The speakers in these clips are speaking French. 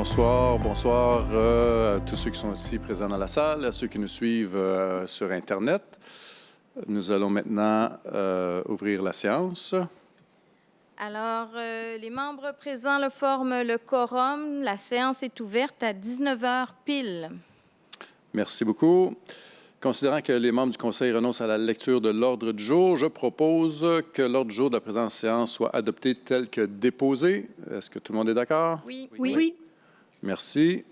bonsoir. Bonsoir à tous ceux qui sont ici présents dans la salle, à ceux qui nous suivent sur Internet. Nous allons maintenant ouvrir la séance. Alors, les membres présents le forment le quorum. La séance est ouverte à 19 h pile. Merci beaucoup. Considérant que les membres du Conseil renoncent à la lecture de l'ordre du jour, je propose que l'ordre du jour de la présente séance soit adopté tel que déposé. Est-ce que tout le monde est d'accord? Oui. Merci.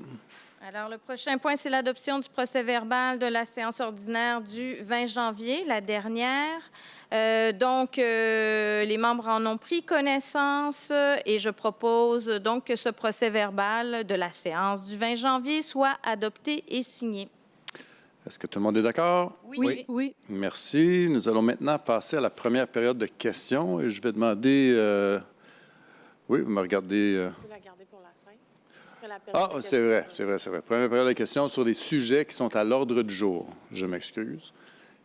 Alors, le prochain point, c'est l'adoption du procès-verbal de la séance ordinaire du 20 janvier, la dernière. Les membres en ont pris connaissance et je propose donc que ce procès-verbal de la séance du 20 janvier soit adopté et signé. Est-ce que tout le monde est d'accord? Oui. Merci. Nous allons maintenant passer à la première période de questions et je vais demander... Oui, vous me regardez... On peut la garder pour la fin. C'est vrai. Première période de questions sur les sujets qui sont à l'ordre du jour. Je m'excuse.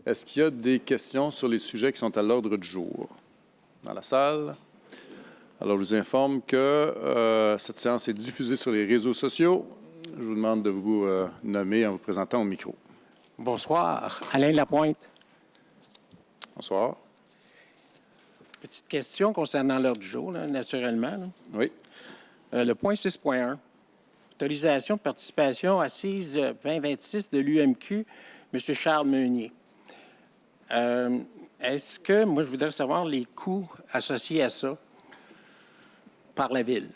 Est-ce qu'il y a des questions sur les sujets qui sont à l'ordre du jour dans la salle? Alors, je vous informe que cette séance est diffusée sur les réseaux sociaux. Je vous demande de vous nommer en vous présentant au micro. Bonsoir. Alain Lapointe. Bonsoir. Petite question concernant l'ordre du jour, là, naturellement. Là. Oui. Le point 6.1. Autorisation de participation assise 2026 de l'UMQ, M. Charles Meunier. Est-ce que, moi, je voudrais savoir les coûts associés à ça par la Ville?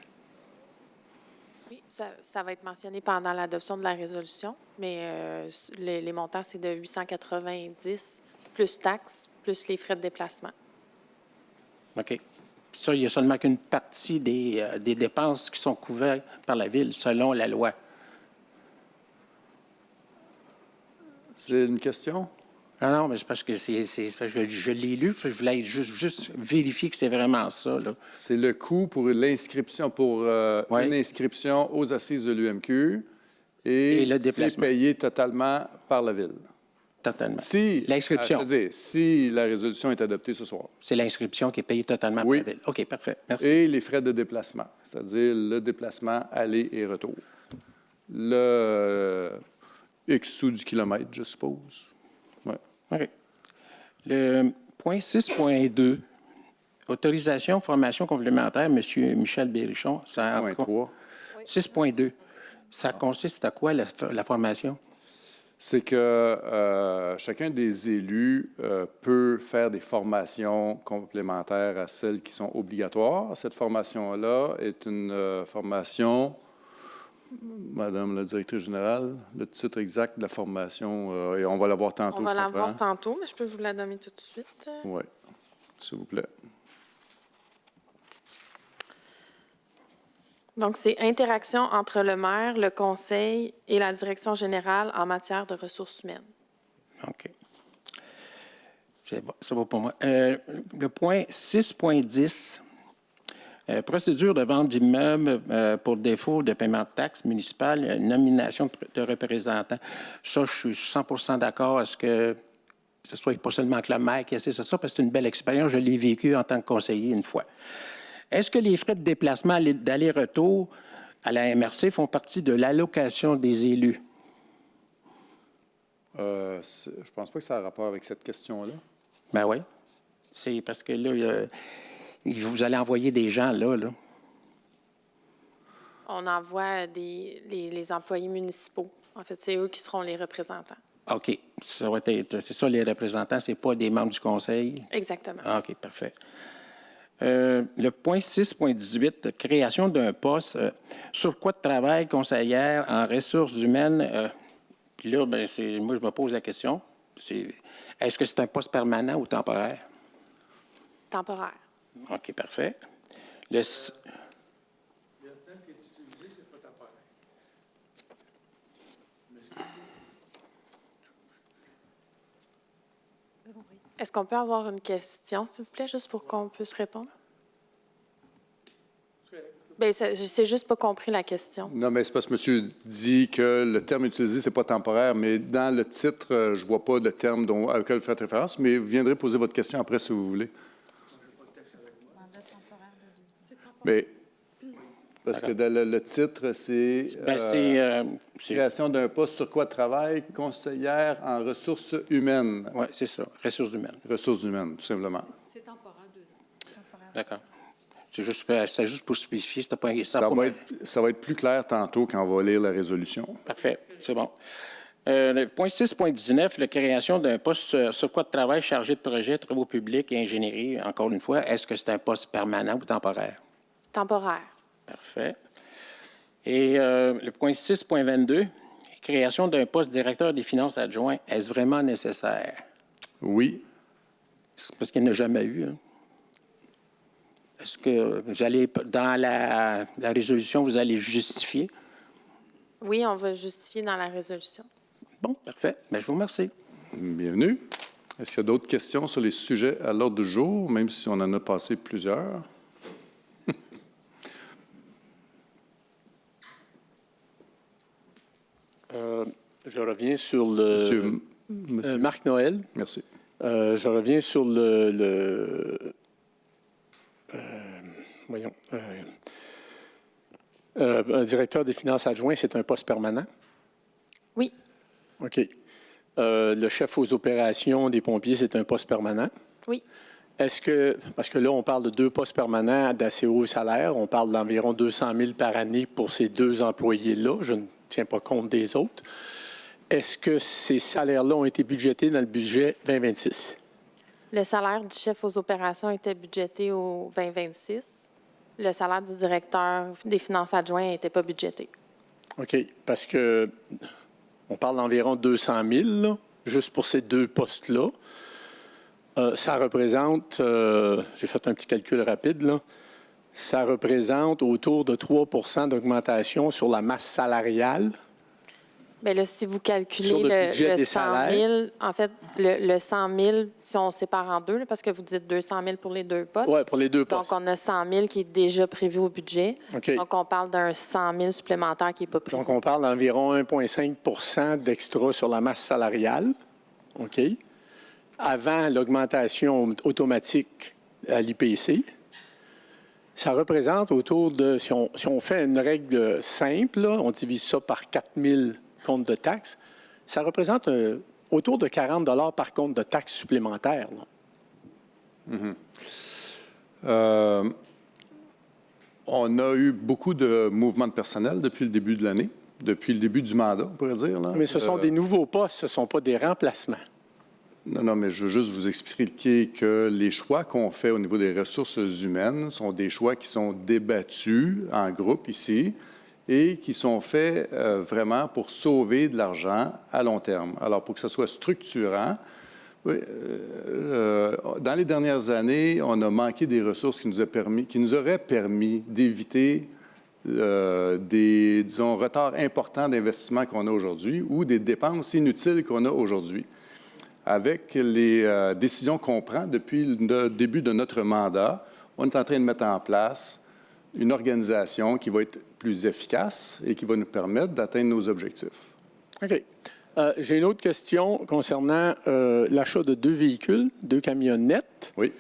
Oui, ça va être mentionné pendant l'adoption de la résolution, mais les montants, c'est de 890 plus taxes, plus les frais de déplacement. OK. Ça, il y a seulement qu'une partie des dépenses qui sont couvertes par la Ville, selon la loi. C'est une question? Non, mais c'est parce que je l'ai lu, je voulais juste vérifier que c'est vraiment ça, là. C'est le coût pour l'inscription, une inscription aux assises de l'UMQ et le c'est déplacement. payé totalement par la Ville. Totalement. Si, l'inscription. C'est-à-dire, si la résolution est adoptée ce soir. C'est l'inscription qui est payée totalement par la Ville. OK, parfait. Merci. Et les frais de déplacement, c'est-à-dire le déplacement aller et retour. Le X sous du kilomètre, je suppose. Ouais. OK. Le point 6.2, autorisation, formation complémentaire, M. Michel Berrichon. Point 3. 6.2, ça consiste à quoi la formation? C'est que chacun des élus peut faire des formations complémentaires à celles qui sont obligatoires. Cette formation-là est une formation, Madame la directrice générale, le titre exact de la formation, et on va la voir tantôt. On va la voir tantôt, mais je peux vous la nommer tout de suite. Oui, s'il vous plaît. Donc, c'est interaction entre le maire, le conseil et la direction générale en matière de ressources humaines. OK. C'est bon pour moi. Le point 6.10, procédure de vente d'immeubles pour défaut de paiement de taxes municipales, nomination de représentants. Ça, je suis 100 d'accord à ce que ce soit pas seulement que le maire qui assiste à ça, parce que c'est une belle expérience. Je l'ai vécu en tant que conseiller une fois. Est-ce que les frais de déplacement d'aller-retour à la MRC font partie de l'allocation des élus? Je pense pas que ça a rapport avec cette question-là. Ben oui. C'est parce que là, vous allez envoyer des gens là. On envoie les employés municipaux. En fait, c'est eux qui seront les représentants. OK. Ça va être, c'est ça, les représentants, c'est pas des membres du conseil? Exactement. OK, parfait. Le point 6.18, création d'un poste, surcroît de travail conseillère en ressources humaines. Puis là, moi, je me pose la question, est-ce que c'est un poste permanent ou temporaire? Temporaire. OK, parfait. Est-ce qu'on peut avoir une question, s'il vous plaît, juste pour qu'on puisse répondre? Bien, j'ai juste pas compris la question. Non, mais c'est parce que monsieur dit que le terme utilisé, c'est pas temporaire, mais dans le titre, je vois pas le terme auquel vous faites référence, mais vous viendrez poser votre question après, si vous voulez. Mais Parce que dans le titre, c'est c'est création d'un poste sur quoi travail, conseillère en ressources humaines. ouais, c'est ça, ressources humaines. Ressources humaines, tout simplement. C'est temporaire, 2 ans. D'accord. C'est juste pour spécifier, c'était pas Ça va être plus clair tantôt quand on va lire la résolution. Parfait, c'est bon. Le point 6.19, la création d'un poste sur quoi de travail chargé de projet, travaux publics et ingénierie. Encore une fois, est-ce que c'est un poste permanent ou temporaire? Temporaire. Parfait. Et le point 6.22, création d'un poste directeur des finances adjoint, est-ce vraiment nécessaire? Oui. C'est parce qu'il n'y en a jamais eu. Hein? Est-ce que vous allez, dans la résolution, vous allez justifier? Oui, on va justifier dans la résolution. Bon, parfait. Bien, je vous remercie. Bienvenue. Est-ce qu'il y a d'autres questions sur les sujets à l'ordre du jour, même si on en a passé plusieurs? Je reviens sur le... Monsieur. Marc Noël. Merci. Je reviens sur voyons. Un directeur des finances adjoint, c'est un poste permanent? Oui. OK. Le chef aux opérations des pompiers, c'est un poste permanent? Oui. Est-ce que, parce que là, on parle de 2 postes permanents d'assez haut salaire, on parle d'environ 200 000 par année pour ces 2 employés-là, je ne tiens pas compte des autres. Est-ce que ces salaires-là ont été budgétés dans le budget 2026? Le salaire du chef aux opérations était budgété au 2026. Le salaire du directeur des finances adjoints n'était pas budgété. OK. Parce que on parle d'environ 200 000, là, juste pour ces 2 postes-là. Ça représente, j'ai fait un petit calcul rapide, là, ça représente autour de 3 d'augmentation sur la masse salariale. Bien là, si vous calculez Sur le budget le des 100 000, salaires. en fait, le 100 000, si on sépare en deux, là, parce que vous dites 200 000 pour les 2 postes. Oui, pour les 2 Donc, postes. on a 100 000 qui est déjà prévu au budget. OK. Donc, on parle d'un 100 000 supplémentaire qui n'est pas prévu. Donc, on parle d'environ 1,5 d'extra sur la masse salariale. OK. Avant l'augmentation automatique à l'IPC. Ça représente autour de, si on fait une règle simple, là, on divise ça par 4 000 comptes de taxes, ça représente autour de 40 $ par compte de taxes supplémentaires. On a eu beaucoup de mouvements de personnel depuis le début de l'année, depuis le début du mandat, on pourrait dire. Là. Mais ce sont des nouveaux postes, ce ne sont pas des remplacements. Non, mais je veux juste vous expliquer que les choix qu'on fait au niveau des ressources humaines sont des choix qui sont débattus en groupe ici et qui sont faits vraiment pour sauver de l'argent à long terme. Alors, pour que ça soit structurant, oui, dans les dernières années, on a manqué des ressources qui nous auraient permis d'éviter des, disons, retards importants d'investissement qu'on a aujourd'hui ou des dépenses inutiles qu'on a aujourd'hui. Avec les décisions qu'on prend depuis le début de notre mandat, on est en train de mettre en place une organisation qui va être plus efficace et qui va nous permettre d'atteindre nos objectifs. OK. J'ai une autre question concernant l'achat de 2 véhicules, 2 camionnettes. Oui.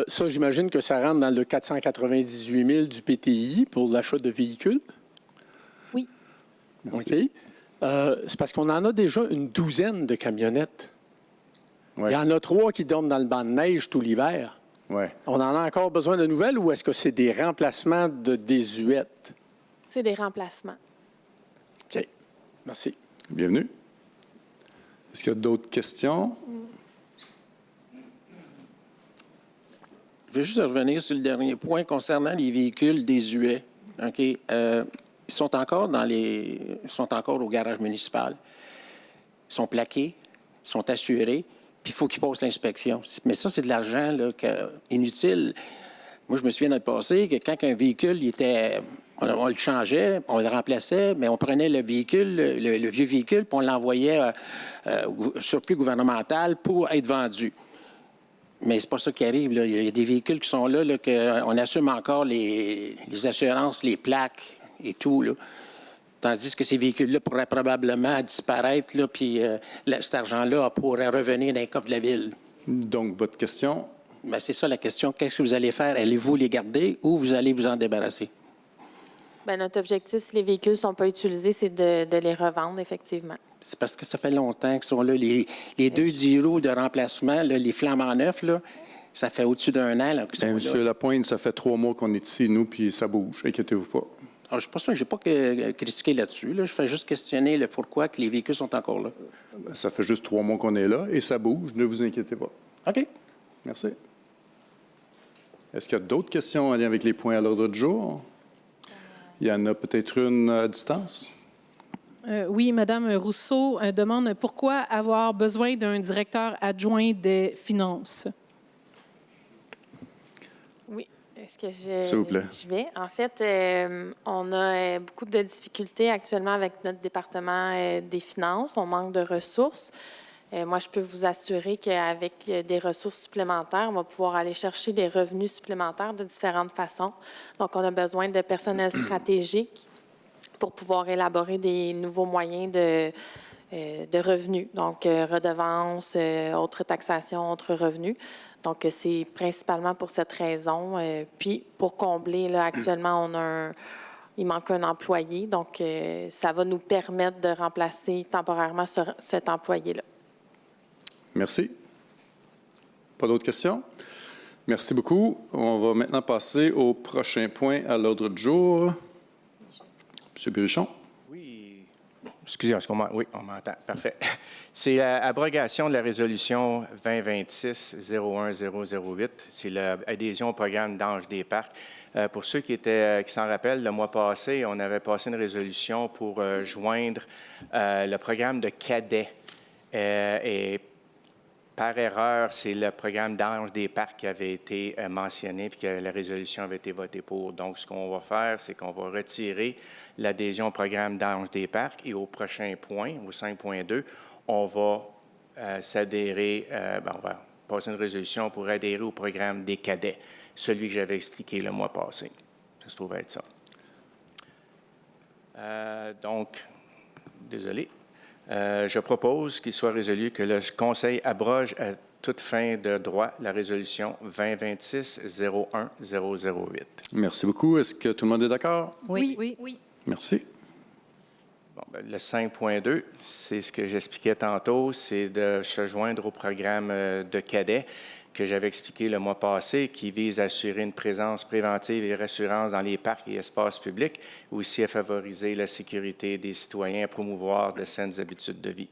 Ça, j'imagine que ça rentre dans le 498 000 du PTI pour l'achat de véhicules. Oui. OK. C'est parce qu'on en a déjà une douzaine de camionnettes. Ouais. Il y en a 3 qui dorment dans le banc de neige tout l'hiver. Ouais. On en a encore besoin de nouvelles ou est-ce que c'est des remplacements de désuètes? C'est des remplacements. OK. Merci. Bienvenue. Est-ce qu'il y a d'autres questions? Je veux juste revenir sur le dernier point concernant les véhicules désuets. OK? Ils sont encore au garage municipal. Ils sont plaqués, ils sont assurés, puis il faut qu'ils passent l'inspection. Mais ça, c'est de l'argent là, inutile. Moi, je me souviens dans le passé que quand un véhicule on le changeait, on le remplaçait, mais on prenait le véhicule, le vieux véhicule, puis on l'envoyait au surplus gouvernemental pour être vendu. Mais c'est pas ça qui arrive. Là. Il y a des véhicules qui sont là, qu'on assume encore les assurances, les plaques et tout. Là. Tandis que ces véhicules-là pourraient probablement disparaître, là, puis cet argent-là pourrait revenir dans les coffres de la ville. Donc, votre question? Bien, c'est ça la question. Qu'est-ce que vous allez faire? Allez-vous les garder ou vous allez vous en débarrasser? Bien, notre objectif, si les véhicules ne sont pas utilisés, c'est de les revendre, effectivement. C'est parce que ça fait longtemps qu'ils sont là. Les deux 10 roues de remplacement, là, les flambants neufs, là, ça fait au-dessus d'un an là, qu'ils sont Bien, là. Monsieur Lapointe, ça fait 3 mois qu'on est ici, nous, puis ça bouge. Inquiétez-vous pas. Alors, je ne suis pas sûr, je n'ai pas critiqué là-dessus. Là. Je fais juste questionner le pourquoi que les véhicules sont encore là. Ça fait juste 3 mois qu'on est là et ça bouge. Ne vous inquiétez pas. OK. Merci. Est-ce qu'il y a d'autres questions en lien avec les points à l'ordre du jour? Il y en a peut-être une à distance? Oui, Madame Rousseau demande pourquoi avoir besoin d'un directeur adjoint des finances. Oui. Est-ce que je, S'il vous plaît. je vais? En fait, on a beaucoup de difficultés actuellement avec notre département des finances. On manque de ressources. Moi, je peux vous assurer qu'avec des ressources supplémentaires, on va pouvoir aller chercher des revenus supplémentaires de différentes façons. Donc, on a besoin de personnel stratégique pour pouvoir élaborer des nouveaux moyens de revenus. Donc, redevances, autres taxations, autres revenus. Donc, c'est principalement pour cette raison. Puis, pour combler, là, actuellement, il manque un employé. Donc, ça va nous permettre de remplacer temporairement cet employé-là. Merci. Pas d'autres questions? Merci beaucoup. On va maintenant passer au prochain point à l'ordre du jour. Monsieur Bérichon. Oui. Excusez, oui, on m'entend. Parfait. C'est l'abrogation de la résolution 2026-01008. C'est l'adhésion au programme d'Ange des Parcs. Pour ceux qui s'en rappellent, le mois passé, on avait passé une résolution pour joindre le programme de cadets. Et par erreur, c'est le programme d'Ange des Parcs qui avait été mentionné puis que la résolution avait été votée pour. Donc, ce qu'on va faire, c'est qu'on va retirer l'adhésion au programme d'Ange des Parcs et au prochain point, au 5.2, on va s'adhérer, on va passer une résolution pour adhérer au programme des cadets, celui que j'avais expliqué le mois passé. Ça se trouve être ça. Donc, désolé. Je propose qu'il soit résolu que le Conseil abroge à toute fin de droit la résolution 2026-01008. Merci beaucoup. Est-ce que tout le monde est d'accord? Oui. Merci. Bon, le 5.2, c'est ce que j'expliquais tantôt, c'est de se joindre au programme de cadets que j'avais expliqué le mois passé, qui vise à assurer une présence préventive et rassurance dans les parcs et espaces publics, aussi à favoriser la sécurité des citoyens, à promouvoir de saines habitudes de vie.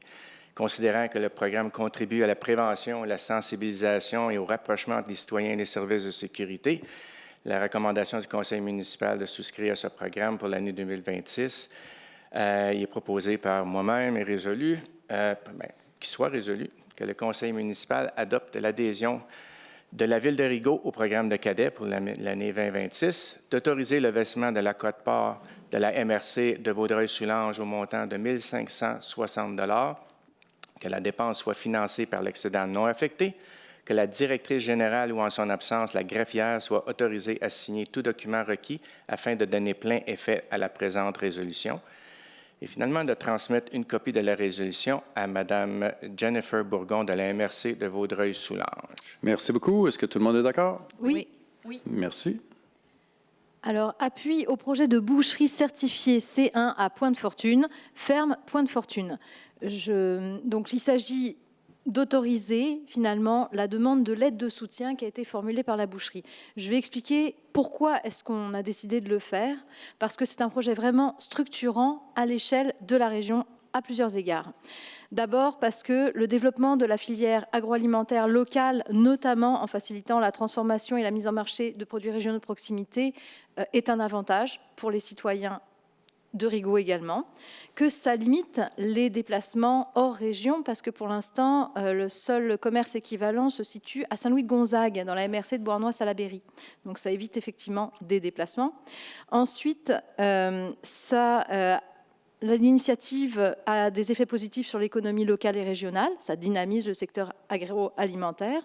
Considérant que le programme contribue à la prévention, la sensibilisation et au rapprochement entre les citoyens et les services de sécurité, la recommandation du Conseil municipal de souscrire à ce programme pour l'année 2026 il est proposé par moi-même et résolu, qu'il soit résolu que le Conseil municipal adopte l'adhésion de la Ville de Rigaud au programme de cadets pour l'année 2026, d'autoriser le versement de la quote-part de la MRC de Vaudreuil-Soulanges au montant de 1 560 $, que la dépense soit financée par l'excédent non affecté, que la directrice générale ou en son absence, la greffière, soit autorisée à signer tout document requis afin de donner plein effet à la présente résolution. Et finalement, de transmettre une copie de la résolution à Mme Jennifer Bourgon de la MRC de Vaudreuil-Soulanges. Merci beaucoup. Est-ce que tout le monde est d'accord? Oui. Merci. Alors, appui au projet de boucherie certifiée C1 à Pointe-Fortune, ferme Pointe-Fortune. Donc, il s'agit d'autoriser finalement la demande de l'aide de soutien qui a été formulée par la boucherie. Je vais expliquer pourquoi est-ce qu'on a décidé de le faire, parce que c'est un projet vraiment structurant à l'échelle de la région à plusieurs égards. D'abord parce que le développement de la filière agroalimentaire locale, notamment en facilitant la transformation et la mise en marché de produits régionaux de proximité, est un avantage pour les citoyens de Rigaud également, que ça limite les déplacements hors région, parce que pour l'instant, le seul commerce équivalent se situe à Saint-Louis-de-Gonzague, dans la MRC de Beauharnois-Salaberry. Donc ça évite effectivement des déplacements. Ensuite, l'initiative a des effets positifs sur l'économie locale et régionale, ça dynamise le secteur agroalimentaire.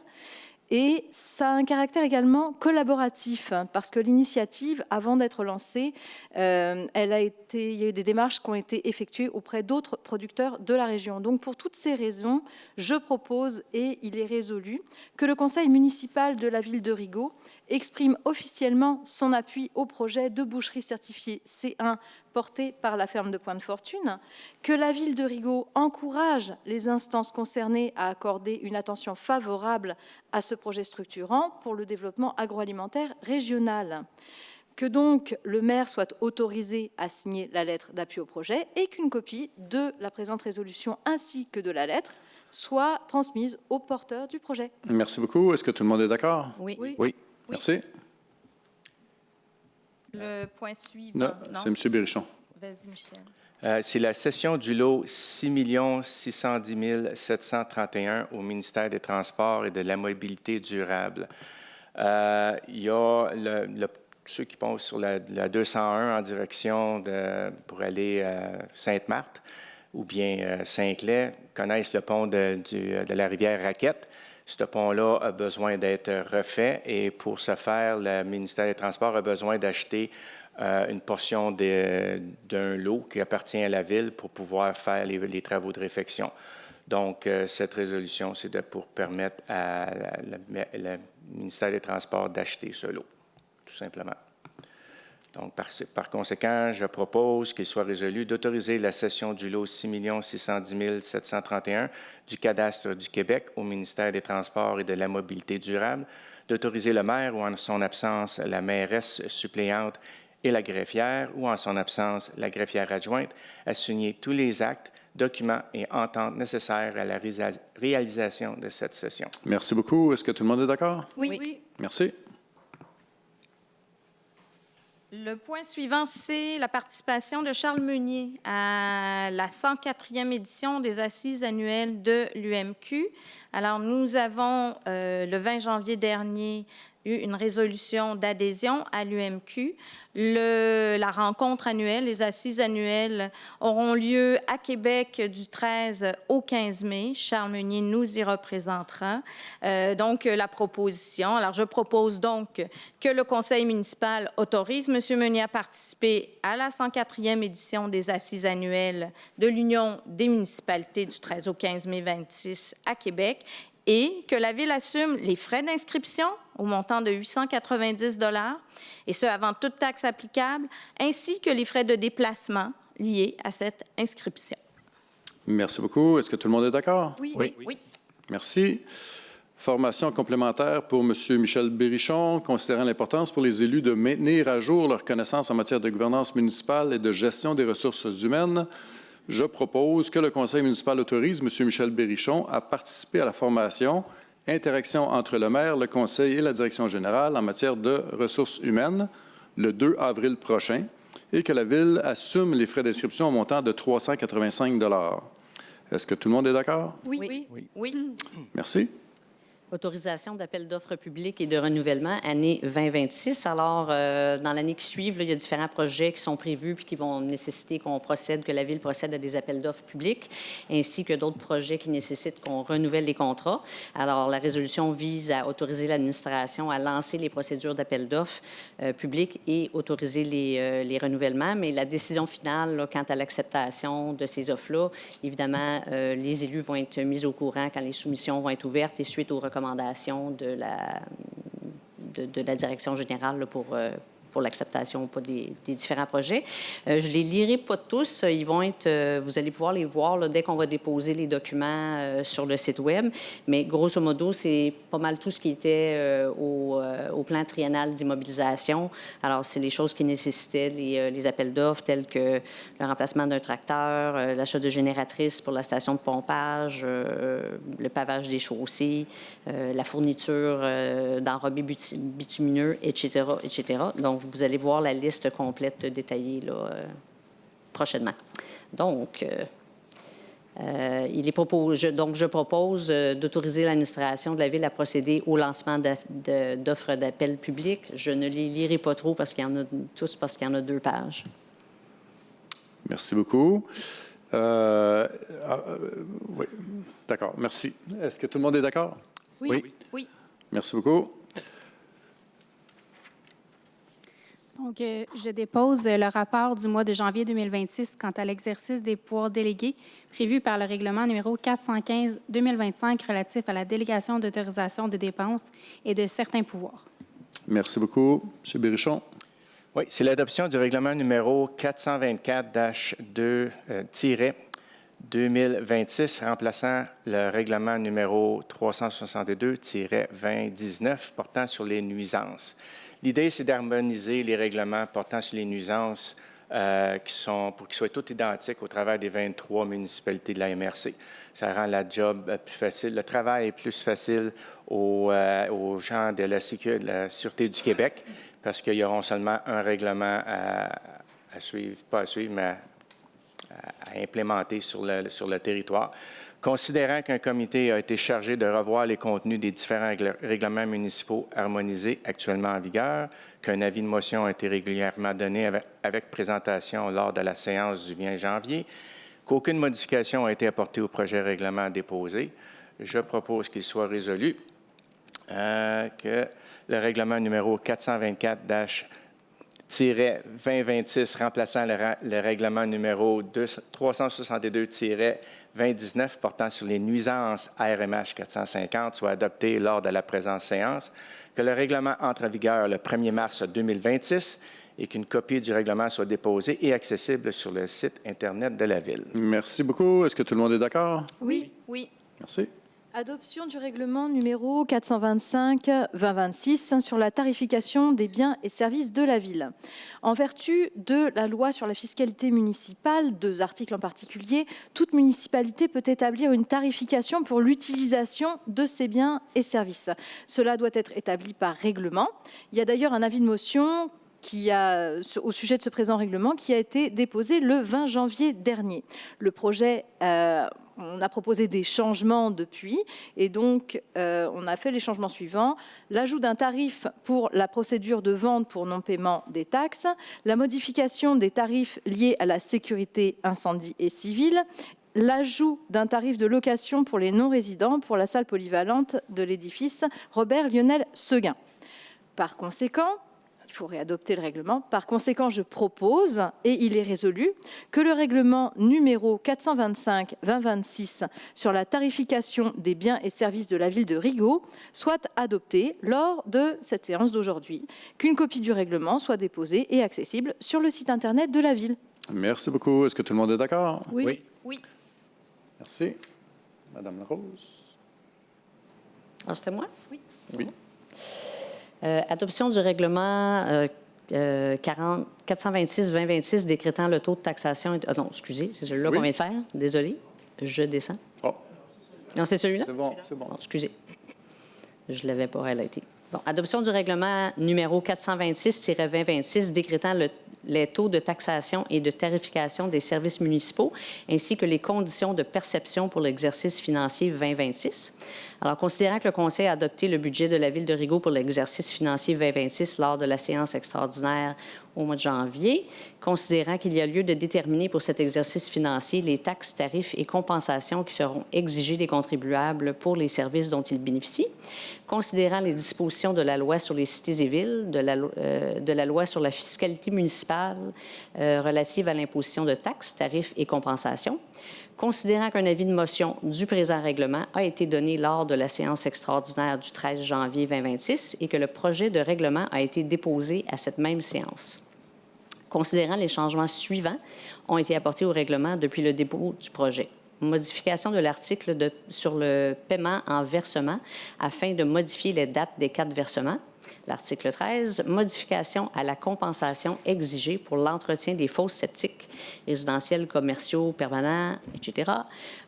Et ça a un caractère également collaboratif, parce que l'initiative, avant d'être lancée, il y a eu des démarches qui ont été effectuées auprès d'autres producteurs de la région. Donc, pour toutes ces raisons, je propose, et il est résolu, que le conseil municipal de la ville de Rigaud exprime officiellement son appui au projet de boucherie certifiée C1 porté par la ferme de Pointe-Fortune, que la ville de Rigaud encourage les instances concernées à accorder une attention favorable à ce projet structurant pour le développement agroalimentaire régional, que donc le maire soit autorisé à signer la lettre d'appui au projet et qu'une copie de la présente résolution ainsi que de la lettre soit transmise au porteur du projet. Merci beaucoup. Est-ce que tout le monde est d'accord? Oui. Oui. Merci. Le point suivant. Non, c'est M. Berrichon. Vas-y, Michel. C'est la cession du lot 6 610 731 au ministère des Transports et de la Mobilité durable. Il y a ceux qui passent sur la 201 en direction pour aller à Sainte-Marthe ou bien Saint-Clair connaissent le pont de la rivière Raquette. Ce pont-là a besoin d'être refait et pour ce faire, le ministère des Transports a besoin d'acheter une portion d'un lot qui appartient à la ville pour pouvoir faire les travaux de réfection. Donc, cette résolution, c'est pour permettre le ministère des Transports d'acheter ce lot, tout simplement. Donc, par conséquent, je propose qu'il soit résolu d'autoriser la cession du lot 6 610 731 du cadastre du Québec au ministère des Transports et de la Mobilité durable, d'autoriser le maire ou en son absence la mairesse suppléante et la greffière ou en son absence la greffière adjointe à signer tous les actes, documents et ententes nécessaires à la réalisation de cette cession. Merci beaucoup. Est-ce que tout le monde est d'accord? Oui. Merci. Le point suivant, c'est la participation de Charles Meunier à la 104e édition des Assises annuelles de l'UMQ. Alors, nous avons, le 20 janvier dernier, eu une résolution d'adhésion à l'UMQ. La rencontre annuelle, les assises annuelles auront lieu à Québec du 13 au 15 mai. Charles Meunier nous y représentera. Donc, la proposition. Alors, je propose donc que le conseil municipal autorise M. Meunier à participer à la 104e édition des assises annuelles de l'Union des municipalités du 13 au 15 mai 26 à Québec et que la Ville assume les frais d'inscription au montant de 890 $ et ce, avant toute taxe applicable, ainsi que les frais de déplacement liés à cette inscription. Merci beaucoup. Est-ce que tout le monde est d'accord? Oui. Merci. Formation complémentaire pour M. Michel Berrichon, considérant l'importance pour les élus de maintenir à jour leurs connaissances en matière de gouvernance municipale et de gestion des ressources humaines. Je propose que le conseil municipal autorise M. Michel Berrichon à participer à la formation « Interaction entre le maire, le conseil et la direction générale en matière de ressources humaines » le 2 avril prochain et que la Ville assume les frais d'inscription au montant de 385 $. Est-ce que tout le monde est d'accord? Oui. Merci. Autorisation d'appel d'offres publiques et de renouvellement, année 2026. Alors, dans l'année qui suit, il y a différents projets qui sont prévus puis qui vont nécessiter que la Ville procède à des appels d'offres publics, ainsi que d'autres projets qui nécessitent qu'on renouvelle les contrats. Alors, la résolution vise à autoriser l'administration à lancer les procédures d'appel d'offres publics et autoriser les renouvellements. Mais la décision finale, là, quant à l'acceptation de ces offres-là, évidemment, les élus vont être mis au courant quand les soumissions vont être ouvertes et suite aux recommandations de la direction générale là, pour l'acceptation des différents projets. Je ne les lirai pas tous. Ils vont être, vous allez pouvoir les voir là, dès qu'on va déposer les documents sur le site Web. Mais grosso modo, c'est pas mal tout ce qui était au plan triennal d'immobilisation. Alors, c'est les choses qui nécessitaient les appels d'offres, tels que le remplacement d'un tracteur, l'achat de génératrices pour la station de pompage, le pavage des chaussées, la fourniture d'enrobés bitumineux, etc., etc. Donc, vous allez voir la liste complète détaillée là, prochainement. Donc, je propose d'autoriser l'administration de la Ville à procéder au lancement d'offres d'appel public. Je ne les lirai pas trop parce qu'il y en a 2 pages. Merci beaucoup. Oui, d'accord. Merci. Est-ce que tout le monde est d'accord? Oui. Merci beaucoup. Donc, je dépose le rapport du mois de janvier 2026 quant à l'exercice des pouvoirs délégués prévu par le règlement numéro 415-2025 relatif à la délégation d'autorisation de dépenses et de certains pouvoirs. Merci beaucoup. M. Berrichon. Oui, c'est l'adoption du règlement numéro 424-2026 remplaçant le règlement numéro 362-2019 portant sur les nuisances. L'idée, c'est d'harmoniser les règlements portant sur les nuisances pour qu'ils soient tous identiques au travers des 23 municipalités de la MRC. Ça rend la job plus facile. Le travail est plus facile aux gens de la Sûreté du Québec parce qu'ils auront seulement un règlement à suivre, pas à suivre, mais à implémenter sur le territoire. Considérant qu'un comité a été chargé de revoir les contenus des différents règlements municipaux harmonisés actuellement en vigueur, qu'un avis de motion a été régulièrement donné avec présentation lors de la séance du 20 janvier, qu'aucune modification a été apportée au projet de règlement déposé, je propose qu'il soit résolu que le règlement numéro 424-2026 remplaçant le règlement numéro 362-2019 portant sur les nuisances ARMH 450 soit adopté lors de la présente séance, que le règlement entre en vigueur le 1er mars 2026 et qu'une copie du règlement soit déposée et accessible sur le site Internet de la Ville. Merci beaucoup. Est-ce que tout le monde est d'accord? Oui. Oui. Merci. Adoption du règlement numéro 425-2026 sur la tarification des biens et services de la ville. En vertu de la loi sur la fiscalité municipale, 2 articles en particulier, toute municipalité peut établir une tarification pour l'utilisation de ces biens et services. Cela doit être établi par règlement. Il y a d'ailleurs un avis de motion au sujet de ce présent règlement qui a été déposé le 20 janvier dernier. Le projet on a proposé des changements depuis et donc on a fait les changements suivants. L'ajout d'un tarif pour la procédure de vente pour non-paiement des taxes, la modification des tarifs liés à la sécurité incendie et civile, l'ajout d'un tarif de location pour les non-résidents pour la salle polyvalente de l'édifice Robert-Lionel Seguin. Par conséquent, il faut réadopter le règlement. Par conséquent, je propose, et il est résolu, que le règlement numéro 425-2026 sur la tarification des biens et services de la ville de Rigaud soit adopté lors de cette séance d'aujourd'hui, qu'une copie du règlement soit déposée et accessible sur le site Internet de la ville. Merci beaucoup. Est-ce que tout le monde est d'accord? Oui. Oui. Merci. Madame Larose. Ah, c'était moi? Oui. Oui. Adoption du règlement 426-2026 décrétant le taux de taxation. Ah non, excusez, c'est celui-là qu'on vient de faire. Désolé, je descends. Oh. Non, c'est celui-là? C'est bon, c'est bon. Bon, excusez, je ne l'avais pas highlighté. Bon, adoption du règlement numéro 426-2026 décrétant les taux de taxation et de tarification des services municipaux ainsi que les conditions de perception pour l'exercice financier 2026. Alors, considérant que le Conseil a adopté le budget de la Ville de Rigaud pour l'exercice financier 2026 lors de la séance extraordinaire au mois de janvier, considérant qu'il y a lieu de déterminer pour cet exercice financier les taxes, tarifs et compensations qui seront exigés des contribuables pour les services dont ils bénéficient, considérant les dispositions de la loi sur les cités et villes, de la loi sur la fiscalité municipale relative à l'imposition de taxes, tarifs et compensations, considérant qu'un avis de motion du présent règlement a été donné lors de la séance extraordinaire du 13 janvier 2026 et que le projet de règlement a été déposé à cette même séance. Considérant les changements suivants ont été apportés au règlement depuis le dépôt du projet. Modification de l'article sur le paiement en versement afin de modifier les dates des 4 versements. L'article 13, modification à la compensation exigée pour l'entretien des fosses septiques résidentiels, commerciaux, permanents, etc.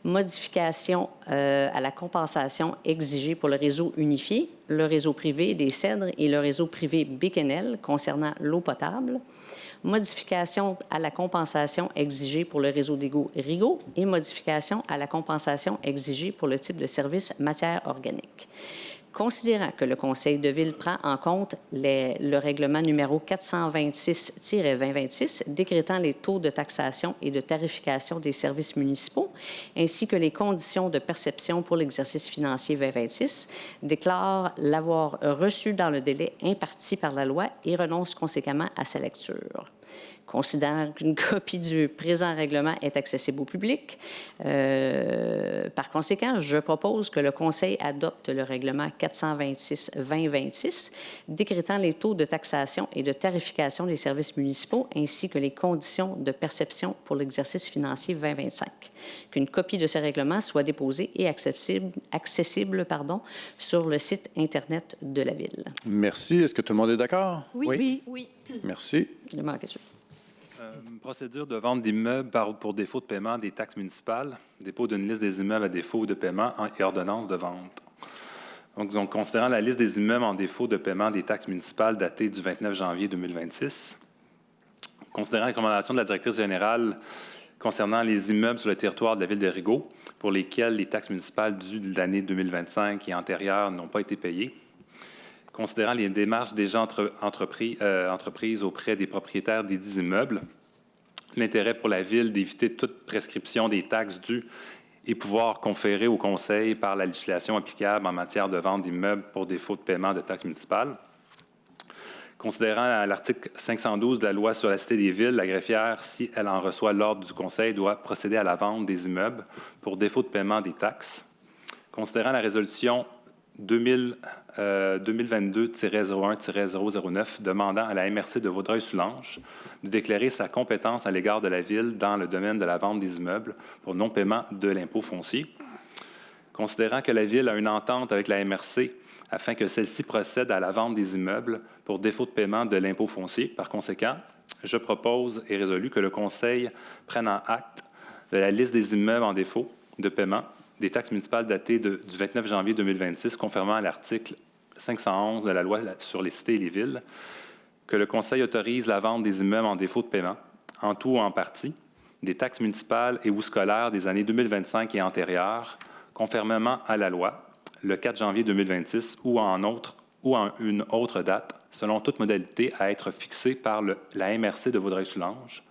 Modification à la compensation exigée pour le réseau unifié, le réseau privé des Cèdres et le réseau privé Béquenel concernant l'eau potable. Modification à la compensation exigée pour le réseau d'égouts Rigaud et modification à la compensation exigée pour le type de service matière organique. Considérant que le Conseil de ville prend en compte le règlement numéro 426-2026 décrétant les taux de taxation et de tarification des services municipaux, ainsi que les conditions de perception pour l'exercice financier 2026, déclare l'avoir reçu dans le délai imparti par la loi et renonce conséquemment à sa lecture. Considérant qu'une copie du présent règlement est accessible au public, par conséquent, je propose que le Conseil adopte le règlement 426-2026, décrétant les taux de taxation et de tarification des services municipaux ainsi que les conditions de perception pour l'exercice financier 2025. Qu'une copie de ce règlement soit déposée et accessible sur le site Internet de la Ville. Merci. Est-ce que tout le monde est d'accord? Oui. Merci. Demande en question. Procédure de vente d'immeubles pour défaut de paiement des taxes municipales, dépôt d'une liste des immeubles à défaut de paiement et ordonnance de vente. Donc, considérant la liste des immeubles en défaut de paiement des taxes municipales datée du 29 janvier 2026, considérant les recommandations de la directrice générale concernant les immeubles sur le territoire de la ville de Rigaud pour lesquels les taxes municipales dues de l'année 2025 et antérieures n'ont pas été payées, considérant les démarches déjà entreprises auprès des propriétaires des 10 immeubles, l'intérêt pour la Ville d'éviter toute prescription des taxes dues et pouvoir conférer au Conseil par la législation applicable en matière de vente d'immeubles pour défaut de paiement de taxes municipales. Considérant l'article 512 de la loi sur la Cité des villes, la greffière, si elle en reçoit l'ordre du Conseil, doit procéder à la vente des immeubles pour défaut de paiement des taxes. Considérant la résolution 2022-01-009 demandant à la MRC de Vaudreuil-Soulanges de déclarer sa compétence à l'égard de la Ville dans le domaine de la vente des immeubles pour non-paiement de l'impôt foncier. Considérant que la Ville a une entente avec la MRC afin que celle-ci procède à la vente des immeubles pour défaut de paiement de l'impôt foncier. Par conséquent, je propose et résolu que le Conseil prenne en acte de la liste des immeubles en défaut de paiement des taxes municipales datées du 29 janvier 2026, conformément à l'article 511 de la loi sur les cités et les villes, que le Conseil autorise la vente des immeubles en défaut de paiement, en tout ou en partie, des taxes municipales et ou scolaires des années 2025 et antérieures, conformément à la loi, le 4 janvier 2026 ou en une autre date, selon toute modalité à être fixée par la MRC de Vaudreuil-Soulanges.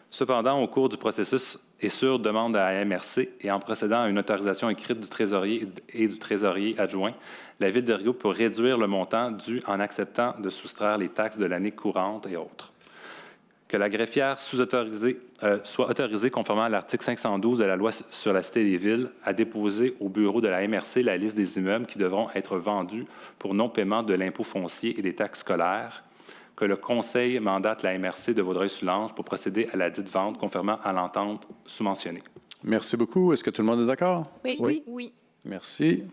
Cependant, au cours du processus et sur demande à la MRC et en procédant à une autorisation écrite du trésorier et du trésorier adjoint, la Ville de Rigaud peut réduire le montant dû en acceptant de soustraire les taxes de l'année courante et autres. Que la greffière soit autorisée, conformément à l'article 512 de la loi sur la Cité des villes, à déposer au bureau de la MRC la liste des immeubles qui devront être vendus pour non-paiement de l'impôt foncier et des taxes scolaires. Que le Conseil mandate la MRC de Vaudreuil-Soulanges pour procéder à la dite vente conformément à l'entente sous-mentionnée. Merci beaucoup. Est-ce que tout le monde est d'accord? Oui. Merci.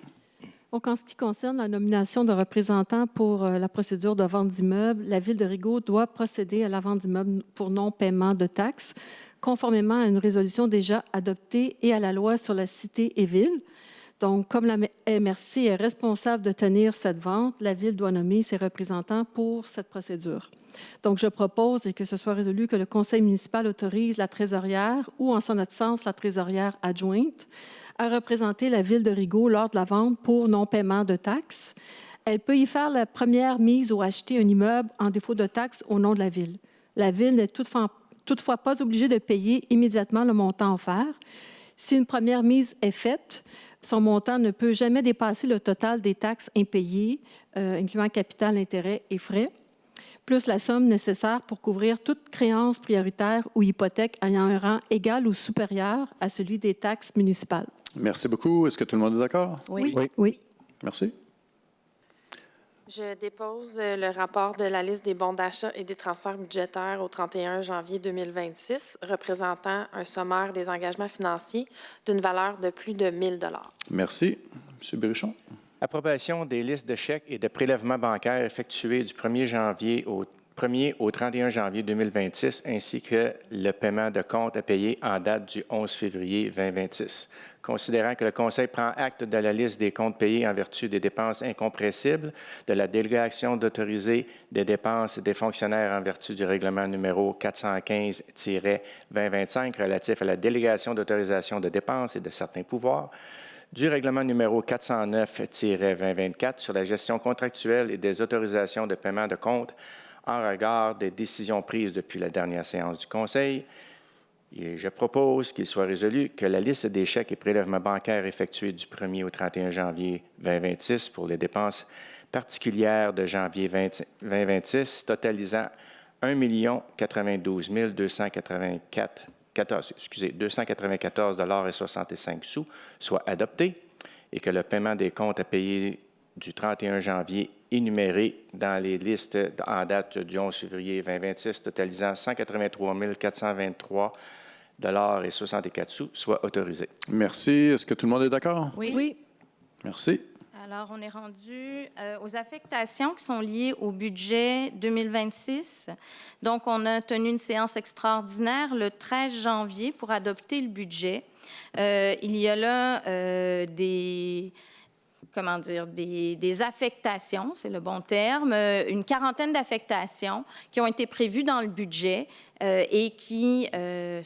Donc, en ce qui concerne la nomination de représentants pour la procédure de vente d'immeubles, la Ville de Rigaud doit procéder à la vente d'immeubles pour non-paiement de taxes, conformément à une résolution déjà adoptée et à la loi sur la Cité et Ville. Donc, comme la MRC est responsable de tenir cette vente, la Ville doit nommer ses représentants pour cette procédure. Donc, je propose et que ce soit résolu que le Conseil municipal autorise la trésorière ou, en son absence, la trésorière adjointe à représenter la Ville de Rigaud lors de la vente pour non-paiement de taxes. Elle peut y faire la première mise ou acheter un immeuble en défaut de taxes au nom de la Ville. La Ville n'est toutefois pas obligée de payer immédiatement le montant offert. Si une première mise est faite, son montant ne peut jamais dépasser le total des taxes impayées, incluant capital, intérêts et frais, plus la somme nécessaire pour couvrir toute créance prioritaire ou hypothèque ayant un rang égal ou supérieur à celui des taxes municipales. Merci beaucoup. Est-ce que tout le monde est d'accord? Oui. Merci. Je dépose le rapport de la liste des bons d'achat et des transferts budgétaires au 31 janvier 2026, représentant un sommaire des engagements financiers d'une valeur de plus de 1 000 $. Merci. M. Berrichon. Approbation des listes de chèques et de prélèvements bancaires effectués du 1er janvier au 31 janvier 2026, ainsi que le paiement de comptes à payer en date du 11 février 2026. Considérant que le Conseil prend acte de la liste des comptes payés en vertu des dépenses incompressibles, de la délégation d'autoriser des dépenses des fonctionnaires en vertu du règlement numéro 415-2025 relatif à la délégation d'autorisation de dépenses et de certains pouvoirs, du règlement numéro 409-2024 sur la gestion contractuelle et des autorisations de paiement de comptes en regard des décisions prises depuis la dernière séance du Conseil. Et je propose qu'il soit résolu que la liste des chèques et prélèvements bancaires effectués du 1er au 31 janvier 2026 pour les dépenses particulières de janvier 2026, totalisant 1 092 284 294,65 soit adopté et que le paiement des comptes à payer du 31 janvier énumérés dans les listes en date du 11 février 2026 totalisant 183 423,64 soit autorisé. Merci. Est-ce que tout le monde est d'accord? Oui. Merci. Alors, on est rendu aux affectations qui sont liées au budget 2026. Donc, on a tenu une séance extraordinaire le 13 janvier pour adopter le budget. Il y a là des affectations, c'est le bon terme, une quarantaine d'affectations qui ont été prévues dans le budget et qui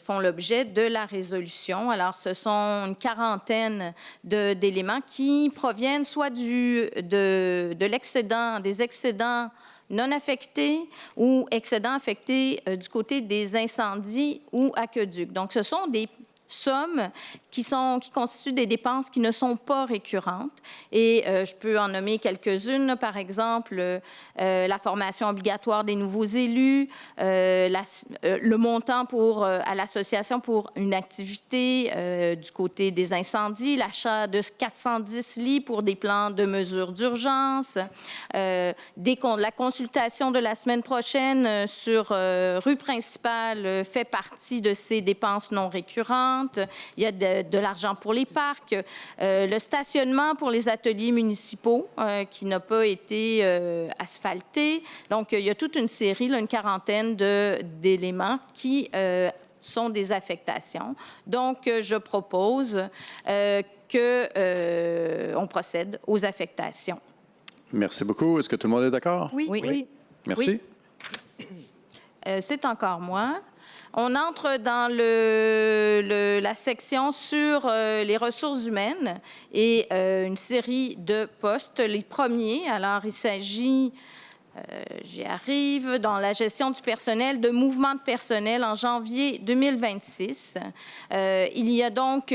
font l'objet de la résolution. Alors, ce sont une quarantaine d'éléments qui proviennent soit de l'excédent, des excédents non affectés ou excédents affectés du côté des incendies ou aqueducs. Donc, ce sont des sommes qui constituent des dépenses qui ne sont pas récurrentes. Et je peux en nommer quelques-unes, par exemple, la formation obligatoire des nouveaux élus, le montant à l'association pour une activité du côté des incendies, l'achat de 410 lits pour des plans de mesures d'urgence, la consultation de la semaine prochaine sur rue principale fait partie de ces dépenses non récurrentes. Il y a de l'argent pour les parcs, le stationnement pour les ateliers municipaux qui n'a pas été asphalté. Donc, il y a toute une série, une quarantaine d'éléments qui sont des affectations. Donc, je propose qu'on procède aux affectations. Merci beaucoup. Est-ce que tout le monde est d'accord? Oui. Merci. C'est encore moi. On entre dans la section sur les ressources humaines et une série de postes. Les premiers, alors il s'agit, j'y arrive, dans la gestion du personnel, de mouvement de personnel en janvier 2026. Il y a donc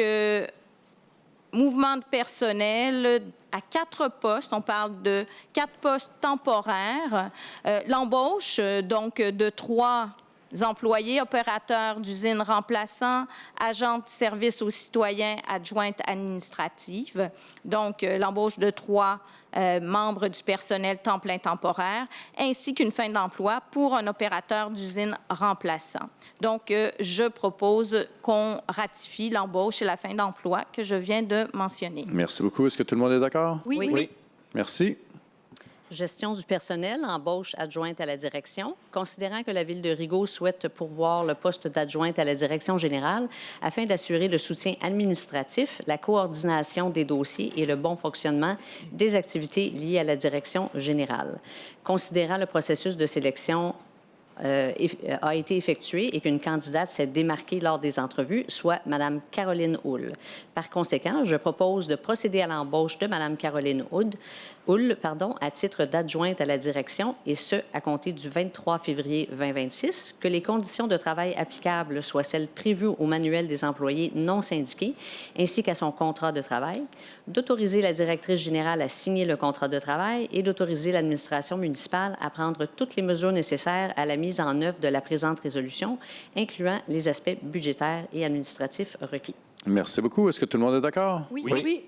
mouvement de personnel à 4 postes. On parle de 4 postes temporaires. L'embauche, donc, de 3 employés, opérateurs d'usines remplaçants, agents de service aux citoyens, adjointes administratives. Donc, l'embauche de 3 membres du personnel temps plein temporaire, ainsi qu'une fin d'emploi pour un opérateur d'usine remplaçant. Donc, je propose qu'on ratifie l'embauche et la fin d'emploi que je viens de mentionner. Merci beaucoup. Est-ce que tout le monde est d'accord? Oui. Merci. Gestion du personnel, embauche adjointe à la direction. Considérant que la Ville de Rigaud souhaite pourvoir le poste d'adjointe à la direction générale afin d'assurer le soutien administratif, la coordination des dossiers et le bon fonctionnement des activités liées à la direction générale. Considérant le processus de sélection a été effectué et qu'une candidate s'est démarquée lors des entrevues, soit Mme Caroline Hull. Par conséquent, je propose de procéder à l'embauche de Mme Caroline Hull à titre d'adjointe à la direction, et ce, à compter du 23 février 2026, que les conditions de travail applicables soient celles prévues au manuel des employés non syndiqués, ainsi qu'à son contrat de travail, d'autoriser la directrice générale à signer le contrat de travail et d'autoriser l'administration municipale à prendre toutes les mesures nécessaires à la mise en œuvre de la présente résolution, incluant les aspects budgétaires et administratifs requis. Merci beaucoup. Est-ce que tout le monde est d'accord? Oui.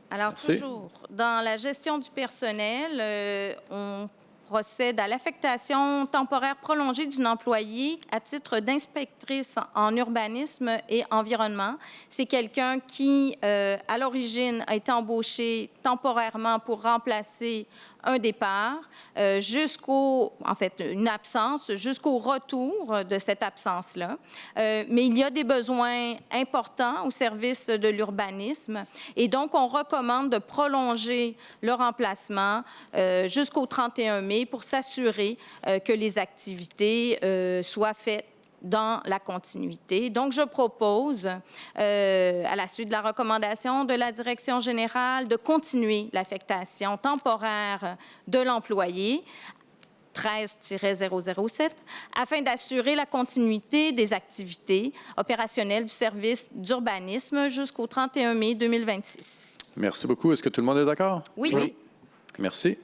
Alors, Merci. toujours, dans la gestion du personnel, on procède à l'affectation temporaire prolongée d'une employée à titre d'inspectrice en urbanisme et environnement. C'est quelqu'un qui, à l'origine, a été embauché temporairement pour remplacer un départ, une absence, jusqu'au retour de cette absence-là. Mais il y a des besoins importants au service de l'urbanisme et donc on recommande de prolonger le remplacement jusqu'au 31 mai pour s'assurer que les activités soient faites dans la continuité. Donc, je propose, à la suite de la recommandation de la Direction générale, de continuer l'affectation temporaire de l'employé 13-007 afin d'assurer la continuité des activités opérationnelles du service d'urbanisme jusqu'au 31 mai 2026. Merci beaucoup. Est-ce que tout le monde est d'accord? Oui. Merci.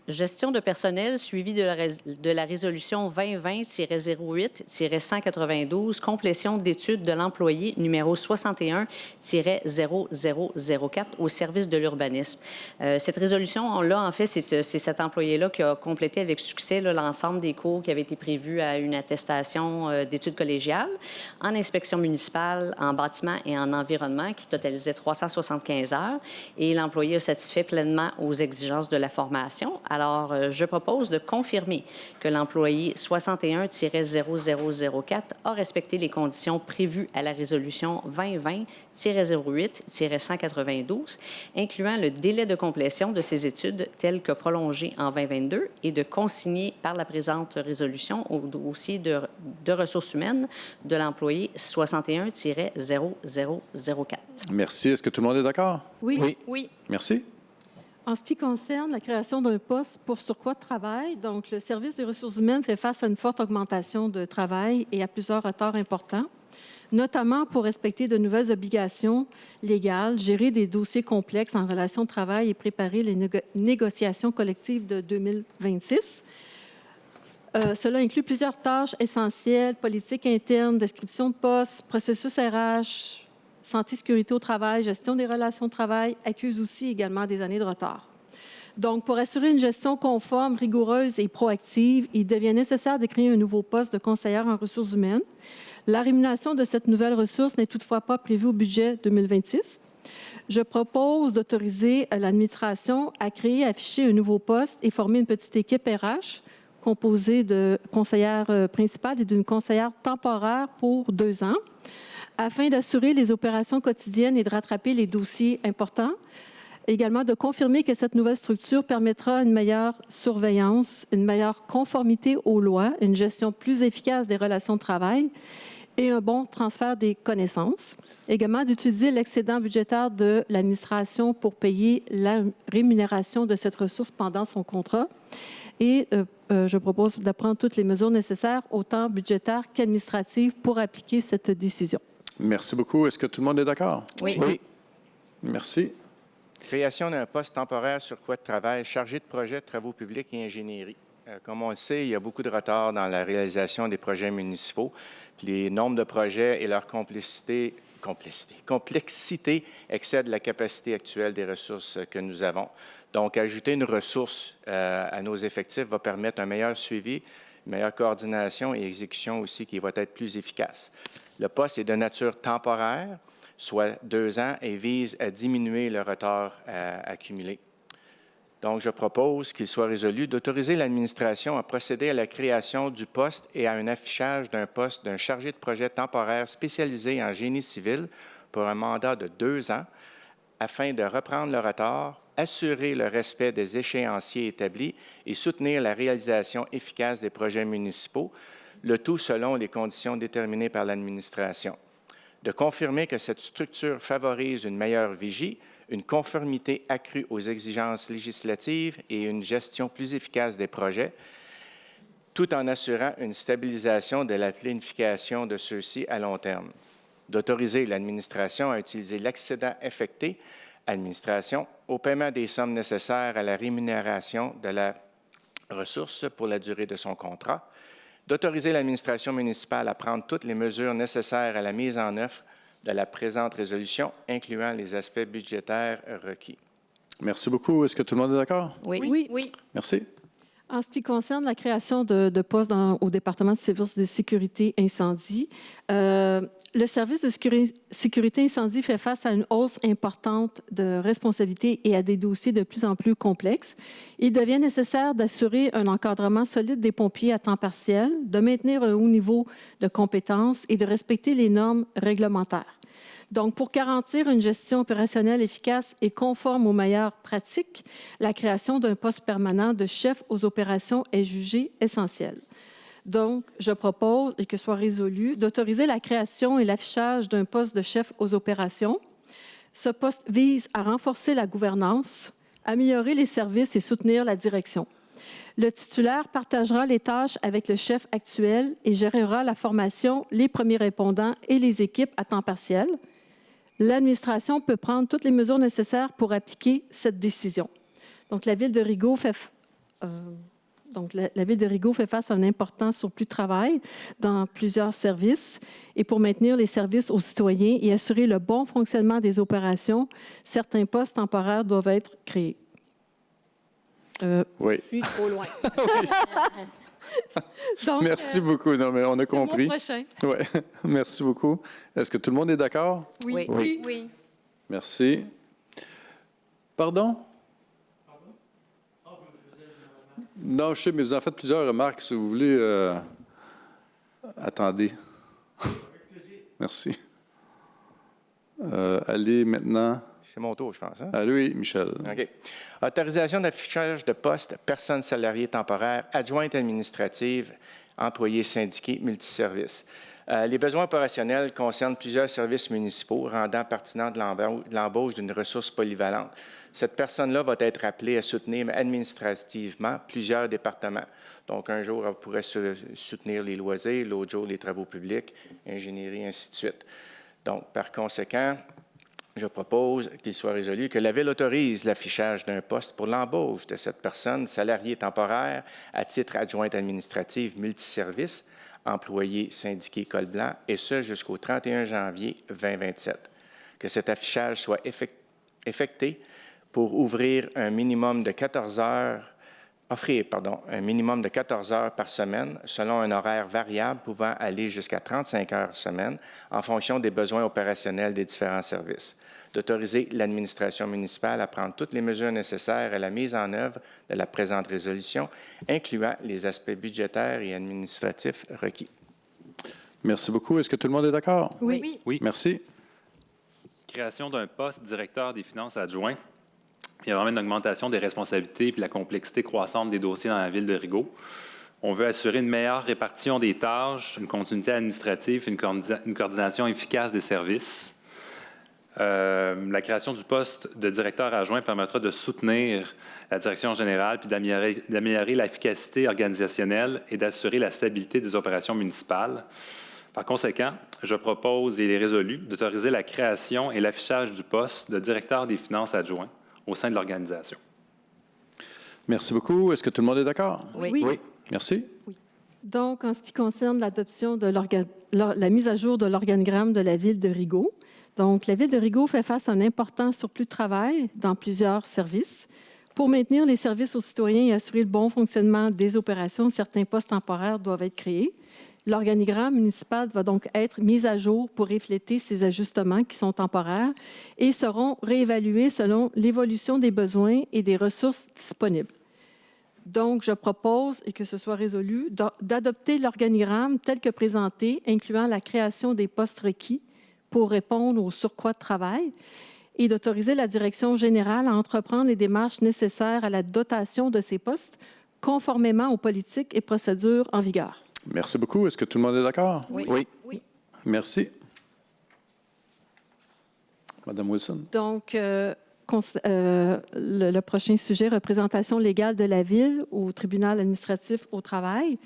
Gestion de personnel suivi de la résolution 2020-08-192, complétion d'études de l'employé numéro 61-0004 au service de l'urbanisme. Cette résolution-là, en fait, c'est cet employé-là qui a complété avec succès l'ensemble des cours qui avaient été prévus à une attestation d'études collégiales en inspection municipale, en bâtiment et en environnement qui totalisait 375 heures. Et l'employé a satisfait pleinement aux exigences de la formation. Alors, je propose de confirmer que l'employé 61-0004 a respecté les conditions prévues à la résolution 2020-08-192, incluant le délai de complétion de ses études tel que prolongé en 2022 et de consigner par la présente résolution au dossier de ressources humaines de l'employé 61-0004. Merci. Est-ce que tout le monde est d'accord? Oui. Oui. Merci. En ce qui concerne la création d'un poste pour surcroît de travail, donc le service des ressources humaines fait face à une forte augmentation de travail et à plusieurs retards importants, notamment pour respecter de nouvelles obligations légales, gérer des dossiers complexes en relation de travail et préparer les négociations collectives de 2026. Cela inclut plusieurs tâches essentielles, politique interne, description de poste, processus RH, santé, sécurité au travail, gestion des relations de travail, accuse aussi également des années de retard. Donc, pour assurer une gestion conforme, rigoureuse et proactive, il devient nécessaire de créer un nouveau poste de conseillère en ressources humaines. La rémunération de cette nouvelle ressource n'est toutefois pas prévue au budget 2026. Je propose d'autoriser l'administration à créer, afficher un nouveau poste et former une petite équipe RH composée de conseillères principales et d'une conseillère temporaire pour 2 ans, afin d'assurer les opérations quotidiennes et de rattraper les dossiers importants. Également, de confirmer que cette nouvelle structure permettra une meilleure surveillance, une meilleure conformité aux lois, une gestion plus efficace des relations de travail et un bon transfert des connaissances. Également, d'utiliser l'excédent budgétaire de l'administration pour payer la rémunération de cette ressource pendant son contrat. Et je propose de prendre toutes les mesures nécessaires, autant budgétaires qu'administratives, pour appliquer cette décision. Merci beaucoup. Est-ce que tout le monde est d'accord? Oui. Merci. Création d'un poste temporaire surcroît de travail chargé de projets de travaux publics et ingénierie. Comme on le sait, il y a beaucoup de retard dans la réalisation des projets municipaux. Puis les nombres de projets et leur complexité excèdent la capacité actuelle des ressources que nous avons. Donc, ajouter une ressource à nos effectifs va permettre un meilleur suivi, une meilleure coordination et exécution aussi qui va être plus efficace. Le poste est de nature temporaire, soit 2 ans, et vise à diminuer le retard accumulé. Donc, je propose qu'il soit résolu d'autoriser l'administration à procéder à la création du poste et à un affichage d'un poste d'un chargé de projet temporaire spécialisé en génie civil pour un mandat de 2 ans, afin de reprendre le retard, assurer le respect des échéanciers établis et soutenir la réalisation efficace des projets municipaux, le tout selon les conditions déterminées par l'administration. De confirmer que cette structure favorise une meilleure vigie, une conformité accrue aux exigences législatives et une gestion plus efficace des projets, tout en assurant une stabilisation de la planification de ceux-ci à long terme. D'autoriser l'administration à utiliser l'excédent affecté administration au paiement des sommes nécessaires à la rémunération de la ressource pour la durée de son contrat, d'autoriser l'administration municipale à prendre toutes les mesures nécessaires à la mise en œuvre de la présente résolution, incluant les aspects budgétaires requis. Merci beaucoup. Est-ce que tout le monde est d'accord? Oui. Merci. En ce qui concerne la création de postes au département de services de sécurité incendie, le service de sécurité incendie fait face à une hausse importante de responsabilités et à des dossiers de plus en plus complexes. Il devient nécessaire d'assurer un encadrement solide des pompiers à temps partiel, de maintenir un haut niveau de compétences et de respecter les normes réglementaires. Donc, pour garantir une gestion opérationnelle efficace et conforme aux meilleures pratiques, la création d'un poste permanent de chef aux opérations est jugée essentielle. Donc, je propose, et que soit résolu, d'autoriser la création et l'affichage d'un poste de chef aux opérations. Ce poste vise à renforcer la gouvernance, améliorer les services et soutenir la direction. Le titulaire partagera les tâches avec le chef actuel et gérera la formation, les premiers répondants et les équipes à temps partiel. L'administration peut prendre toutes les mesures nécessaires pour appliquer cette décision. Donc, la Ville de Rigaud Donc, la Ville de Rigaud fait face à un important surplus de travail dans plusieurs services. Et pour maintenir les services aux citoyens et assurer le bon fonctionnement des opérations, certains postes temporaires doivent être créés. Oui. Je suis trop loin. Donc, Merci beaucoup. Non, mais on a compris. Mon prochain. Ouais. Merci beaucoup. Est-ce que tout le monde est d'accord? Oui. Oui. Merci. Pardon? Non, je sais, mais vous en faites plusieurs remarques. Si vous voulez... Attendez. Merci. Allez maintenant... C'est mon tour, je pense. Hein? Ah oui, Michel. OK. Autorisation d'affichage de poste, personnes salariées temporaires, adjointe administrative, employés syndiqués, multiservices. Les besoins opérationnels concernent plusieurs services municipaux rendant pertinente l'embauche d'une ressource polyvalente. Cette personne-là va être appelée à soutenir administrativement plusieurs départements. Donc, un jour, elle pourrait soutenir les loisirs, l'autre jour, les travaux publics, ingénierie, ainsi de suite. Donc, par conséquent, je propose qu'il soit résolu que la Ville autorise l'affichage d'un poste pour l'embauche de cette personne salariée temporaire à titre adjointe administrative multiservice, employé syndiqué col blanc, et ce jusqu'au 31 janvier 2027. Que cet affichage soit effecté pour offrir un minimum de 14 heures par semaine selon un horaire variable pouvant aller jusqu'à 35 heures semaine en fonction des besoins opérationnels des différents services. D'autoriser l'administration municipale à prendre toutes les mesures nécessaires à la mise en œuvre de la présente résolution, incluant les aspects budgétaires et administratifs requis. Merci beaucoup. Est-ce que tout le monde est d'accord? Oui. Oui. Merci. Création d'un poste directeur des finances adjoint. Il y a vraiment une augmentation des responsabilités et la complexité croissante des dossiers dans la Ville de Rigaud. On veut assurer une meilleure répartition des tâches, une continuité administrative, une coordination efficace des services. La création du poste de directeur adjoint permettra de soutenir la direction générale puis d'améliorer l'efficacité organisationnelle et d'assurer la stabilité des opérations municipales. Par conséquent, je propose, et il est résolu, d'autoriser la création et l'affichage du poste de directeur des finances adjoint au sein de l'organisation. Merci beaucoup. Est-ce que tout le monde est d'accord? Oui. Merci. Donc, en ce qui concerne l'adoption de la mise à jour de l'organigramme de la Ville de Rigaud, donc, la Ville de Rigaud fait face à un important surplus de travail dans plusieurs services. Pour maintenir les services aux citoyens et assurer le bon fonctionnement des opérations, certains postes temporaires doivent être créés. L'organigramme municipal va donc être mis à jour pour refléter ces ajustements qui sont temporaires et seront réévalués selon l'évolution des besoins et des ressources disponibles. Donc, je propose, et que ce soit résolu, d'adopter l'organigramme tel que présenté, incluant la création des postes requis pour répondre au surcroît de travail et d'autoriser la direction générale à entreprendre les démarches nécessaires à la dotation de ces postes conformément aux politiques et procédures en vigueur. Merci beaucoup. Est-ce que tout le monde est d'accord? Oui. Merci. Madame Wilson. Donc, le prochain sujet, représentation légale de la Ville au tribunal administratif au travail.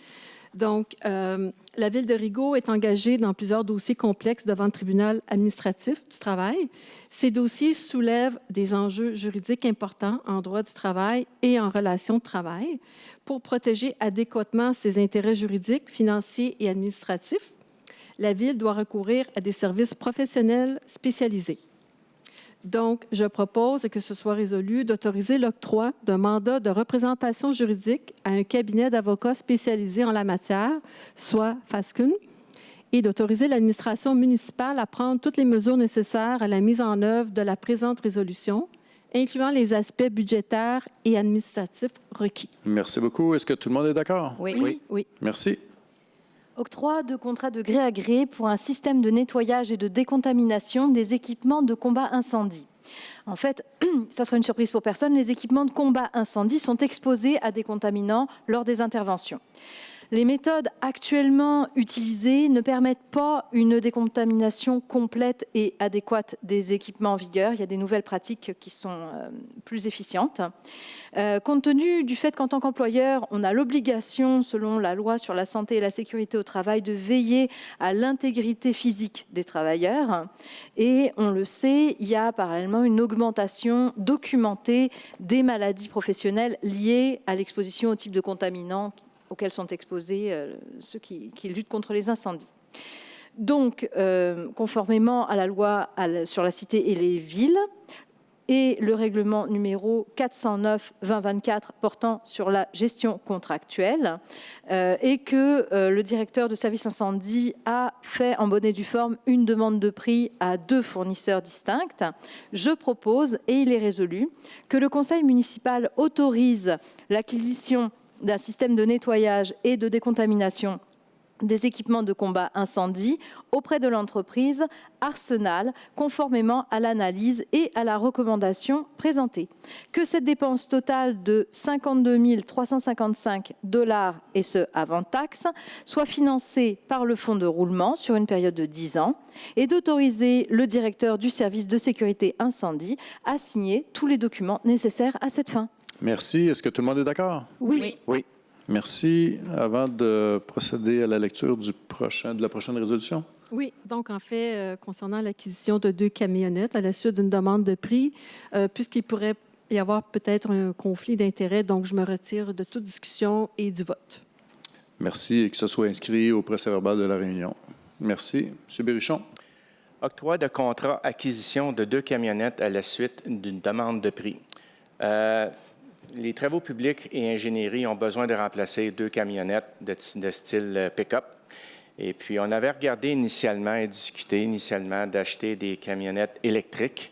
Donc, la Ville de Rigaud est engagée dans plusieurs dossiers complexes devant le tribunal administratif du travail. Ces dossiers soulèvent des enjeux juridiques importants en droit du travail et en relations de travail. Pour protéger adéquatement ses intérêts juridiques, financiers et administratifs, la Ville doit recourir à des services professionnels spécialisés. Donc, je propose que ce soit résolu d'autoriser l'octroi d'un mandat de représentation juridique à un cabinet d'avocats spécialisé en la matière, soit FASCUN, et d'autoriser l'administration municipale à prendre toutes les mesures nécessaires à la mise en œuvre de la présente résolution, incluant les aspects budgétaires et administratifs requis. Merci beaucoup. Est-ce que tout le monde est d'accord? Oui. Merci. Octroi de contrat de gré à gré pour un système de nettoyage et de décontamination des équipements de combat incendie. En fait, ça sera une surprise pour personne, les équipements de combat incendie sont exposés à des contaminants lors des interventions. Les méthodes actuellement utilisées ne permettent pas une décontamination complète et adéquate des équipements en vigueur. Il y a des nouvelles pratiques qui sont plus efficientes. Compte tenu du fait qu'en tant qu'employeur, on a l'obligation, selon la loi sur la santé et la sécurité au travail, de veiller à l'intégrité physique des travailleurs. Et on le sait, il y a parallèlement une augmentation documentée des maladies professionnelles liées à l'exposition au type de contaminants auxquels sont exposés ceux qui luttent contre les incendies. Donc, conformément à la loi sur la cité et les villes et le règlement numéro 409/2024 portant sur la gestion contractuelle, et que le directeur de service incendie a fait en bonne et due forme une demande de prix à 2 fournisseurs distincts, je propose, et il est résolu, que le conseil municipal autorise l'acquisition d'un système de nettoyage et de décontamination des équipements de combat incendie auprès de l'entreprise Arsenal, conformément à l'analyse et à la recommandation présentée. Que cette dépense totale de 52 355 $, et ce avant taxe, soit financée par le fonds de roulement sur une période de 10 ans et d'autoriser le directeur du service de sécurité incendie à signer tous les documents nécessaires à cette fin. Merci. Est-ce que tout le monde est d'accord? Oui. Oui. Merci. Avant de procéder à la lecture de la prochaine résolution. Oui, donc en fait, concernant l'acquisition de 2 camionnettes à la suite d'une demande de prix, puisqu'il pourrait y avoir peut-être un conflit d'intérêts, donc je me retire de toute discussion et du vote. Merci et que ce soit inscrit au procès-verbal de la réunion. Merci. M. Berrichon. Octroi de contrat acquisition de 2 camionnettes à la suite d'une demande de prix. Les travaux publics et ingénierie ont besoin de remplacer 2 camionnettes de style pick-up. Et puis, on avait regardé initialement et discuté initialement d'acheter des camionnettes électriques.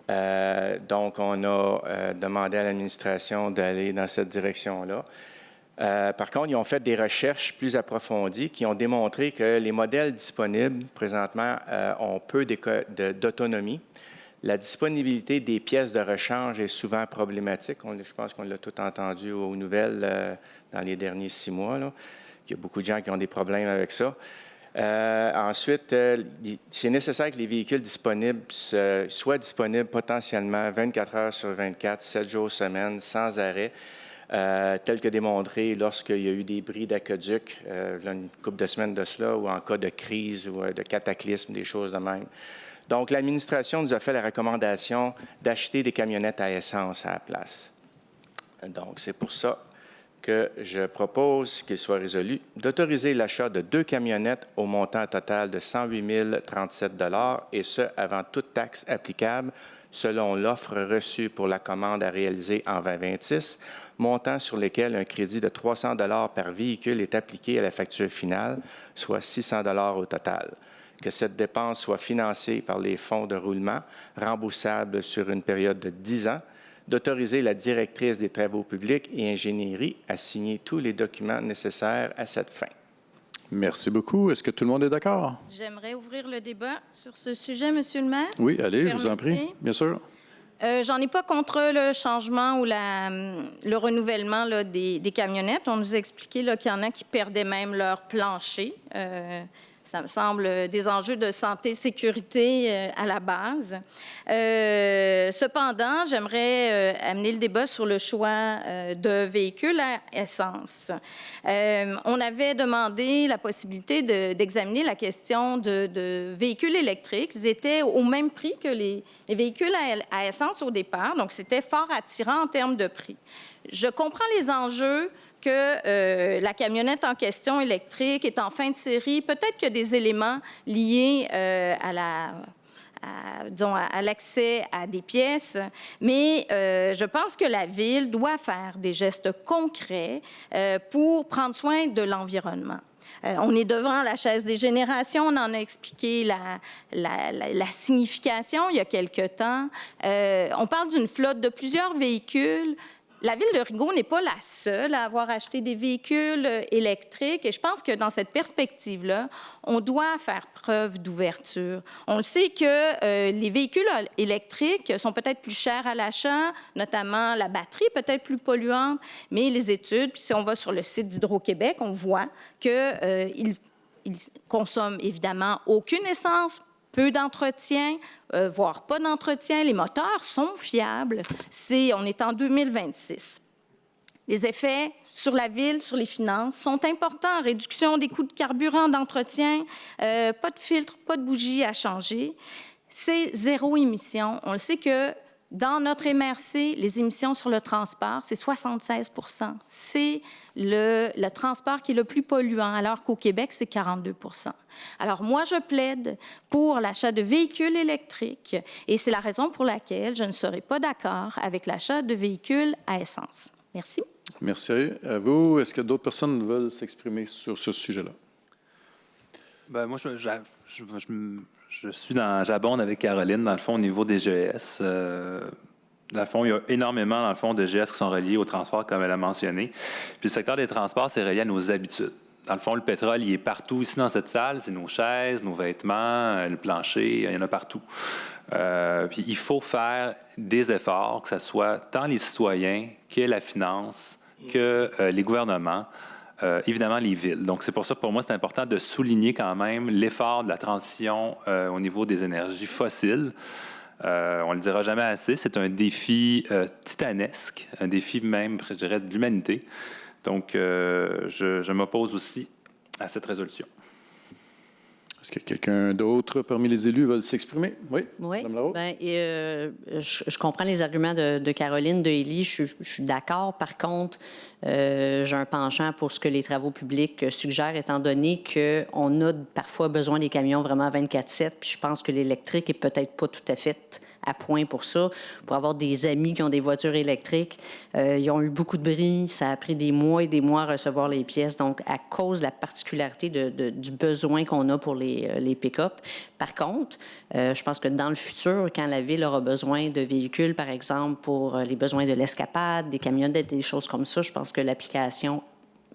Donc, on a demandé à l'administration d'aller dans cette direction-là. Par contre, ils ont fait des recherches plus approfondies qui ont démontré que les modèles disponibles présentement ont peu d'autonomie. La disponibilité des pièces de rechange est souvent problématique. Je pense qu'on l'a tout entendu aux nouvelles dans les derniers 6 mois. Là. Il y a beaucoup de gens qui ont des problèmes avec ça. Ensuite, c'est nécessaire que les véhicules disponibles soient disponibles potentiellement 24 heures sur 24, 7 jours semaine, sans arrêt, tel que démontré lorsqu'il y a eu des bris d'aqueduc, une couple de semaines de cela, ou en cas de crise ou de cataclysme, des choses de même. Donc, l'administration nous a fait la recommandation d'acheter des camionnettes à essence à la place. Donc, c'est pour ça que je propose qu'il soit résolu d'autoriser l'achat de 2 camionnettes au montant total de 108 037 $, et ce, avant toute taxe applicable, selon l'offre reçue pour la commande à réaliser en 2026, montant sur lesquels un crédit de 300 $ par véhicule est appliqué à la facture finale, soit 600 $ au total. Que cette dépense soit financée par les fonds de roulement, remboursables sur une période de 10 ans, d'autoriser la directrice des travaux publics et ingénierie à signer tous les documents nécessaires à cette fin. Merci beaucoup. Est-ce que tout le monde est d'accord? J'aimerais ouvrir le débat sur ce sujet, Monsieur le maire. Oui, allez, je vous en prie. Bien sûr. J'en ai pas contre le changement ou le renouvellement là, des camionnettes. On nous a expliqué qu'il y en a qui perdaient même leur plancher. Ça me semble des enjeux de santé, sécurité à la base. Cependant, j'aimerais amener le débat sur le choix de véhicules à essence. On avait demandé la possibilité d'examiner la question de véhicules électriques. Ils étaient au même prix que les véhicules à essence au départ, donc c'était fort attirant en termes de prix. Je comprends les enjeux que la camionnette en question électrique est en fin de série. Peut-être qu'il y a des éléments liés à l'accès à des pièces, mais je pense que la Ville doit faire des gestes concrets pour prendre soin de l'environnement. On est devant la chaise des générations. On en a expliqué la signification il y a quelque temps. On parle d'une flotte de plusieurs véhicules. la Ville de Rigaud n'est pas la seule à avoir acheté des véhicules électriques et je pense que dans cette perspective-là, on doit faire preuve d'ouverture. On le sait que les véhicules électriques sont peut-être plus chers à l'achat, notamment la batterie peut-être plus polluante, mais les études, puis si on va sur le site d'Hydro-Québec, on voit qu'ils consomment évidemment aucune essence, peu d'entretien, voire pas d'entretien. Les moteurs sont fiables. On est en 2026. Les effets sur la ville, sur les finances, sont importants. Réduction des coûts de carburant, d'entretien, pas de filtre, pas de bougie à changer. C'est zéro émission. On le sait que dans notre MRC, les émissions sur le transport, c'est 76 %. C'est le transport qui est le plus polluant, alors qu'au Québec, c'est 42 %. Alors, moi, je plaide pour l'achat de véhicules électriques et c'est la raison pour laquelle je ne serai pas d'accord avec l'achat de véhicules à essence. Merci. Merci à vous. Est-ce que d'autres personnes veulent s'exprimer sur ce sujet-là? Bien, moi, j'abonde avec Caroline, dans le fond, au niveau des GES. Dans le fond, il y a énormément, dans le fond, de GES qui sont reliés au transport, comme elle a mentionné. Puis le secteur des transports, c'est relié à nos habitudes. Dans le fond, le pétrole, il est partout ici dans cette salle. C'est nos chaises, nos vêtements, le plancher, il y en a partout. Puis il faut faire des efforts, que ce soit tant les citoyens que la finance, que les gouvernements, évidemment les villes. Donc c'est pour ça que pour moi, c'est important de souligner quand même l'effort de la transition au niveau des énergies fossiles. On ne le dira jamais assez, c'est un défi titanesque, un défi même, je dirais, de l'humanité. Donc, je m'oppose aussi à cette résolution. Est-ce que quelqu'un d'autre parmi les élus veut s'exprimer? Oui, Mme Larose? Bien, je comprends les arguments de Caroline, de Élie. Je suis d'accord. Par contre, j'ai un penchant pour ce que les travaux publics suggèrent, étant donné qu'on a parfois besoin des camions vraiment 24/7. Puis je pense que l'électrique est peut-être pas tout à fait à point pour ça. Pour avoir des amis qui ont des voitures électriques, ils ont eu beaucoup de bris. Ça a pris des mois et des mois à recevoir les pièces. Donc, à cause de la particularité du besoin qu'on a pour les pick-up. Par contre, je pense que dans le futur, quand la ville aura besoin de véhicules, par exemple, pour les besoins de l'escapade, des camionnettes, des choses comme ça, je pense que l'application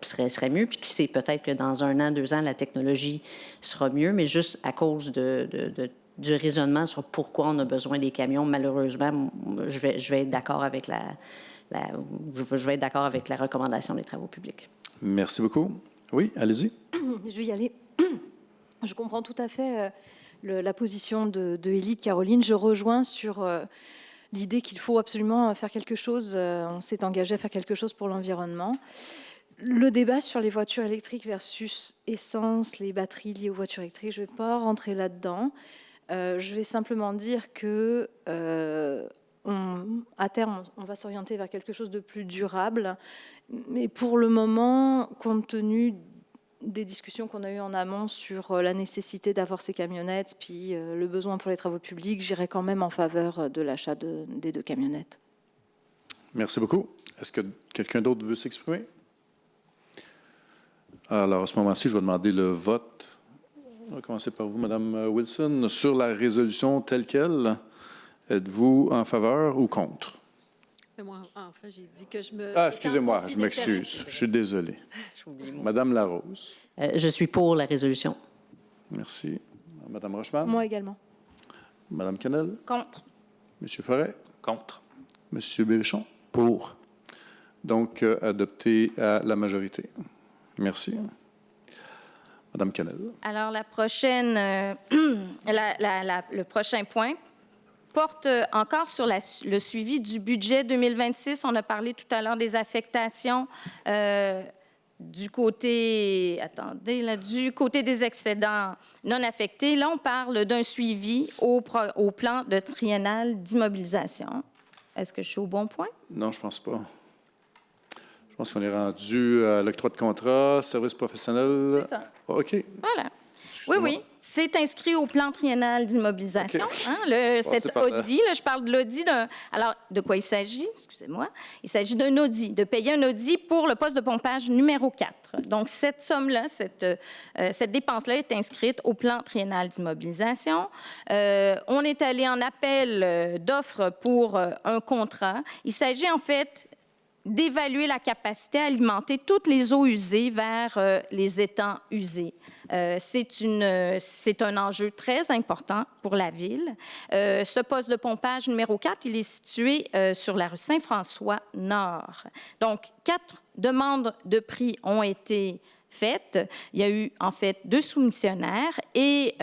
serait mieux. Puis qui sait, peut-être que dans 1 an, 2 ans, la technologie sera mieux, mais juste à cause du raisonnement sur pourquoi on a besoin des camions, malheureusement, je vais être d'accord avec je vais être d'accord avec la recommandation des travaux publics. Merci beaucoup. Oui, allez-y. Je vais y aller. Je comprends tout à fait la position de Élie, de Caroline. Je rejoins sur l'idée qu'il faut absolument faire quelque chose. On s'est engagé à faire quelque chose pour l'environnement. Le débat sur les voitures électriques versus essence, les batteries liées aux voitures électriques, je ne vais pas rentrer là-dedans. Je vais simplement dire que à terme, on va s'orienter vers quelque chose de plus durable. Mais pour le moment, compte tenu des discussions qu'on a eues en amont sur la nécessité d'avoir ces camionnettes, puis le besoin pour les travaux publics, j'irai quand même en faveur de l'achat des 2 camionnettes. Merci beaucoup. Est-ce que quelqu'un d'autre veut s'exprimer? Alors, à ce moment-ci, je vais demander le vote. On va commencer par vous, Mme Wilson. Sur la résolution telle qu'elle, êtes-vous en faveur ou contre? Moi, en fait, j'ai dit que je me... Ah, excusez-moi, je m'excuse. Je suis désolé. Madame Larose. Je suis pour la résolution. Merci. Madame Rochman? Moi également. Madame Canel? Contre. Monsieur Forêt? Contre. Monsieur Berrichon? Pour. Donc, adopté à la majorité. Merci. Madame Canel. Alors, le prochain point porte encore sur le suivi du budget 2026. On a parlé tout à l'heure des affectations du côté des excédents non affectés. Là, on parle d'un suivi au plan de triennal d'immobilisation. Est-ce que je suis au bon point? Non, je ne pense pas. Je pense qu'on est rendu à l'octroi de contrat, service professionnel. C'est ça. OK. Voilà. Oui. C'est inscrit au plan triennal d'immobilisation. Okay. Hein, cet audit, là, je parle de l'audit Alors, de quoi il s'agit? Excusez-moi. Il s'agit d'un audit, de payer un audit pour le poste de pompage numéro 4. Donc, cette somme-là, cette dépense-là est inscrite au plan triennal d'immobilisation. On est allé en appel d'offres pour un contrat. Il s'agit, en fait, d'évaluer la capacité à alimenter toutes les eaux usées vers les étangs usés. C'est un enjeu très important pour la ville. Ce poste de pompage numéro 4, il est situé sur la rue Saint-François-Nord. Donc, 4 demandes de prix ont été faites. Il y a eu, en fait, 2 soumissionnaires et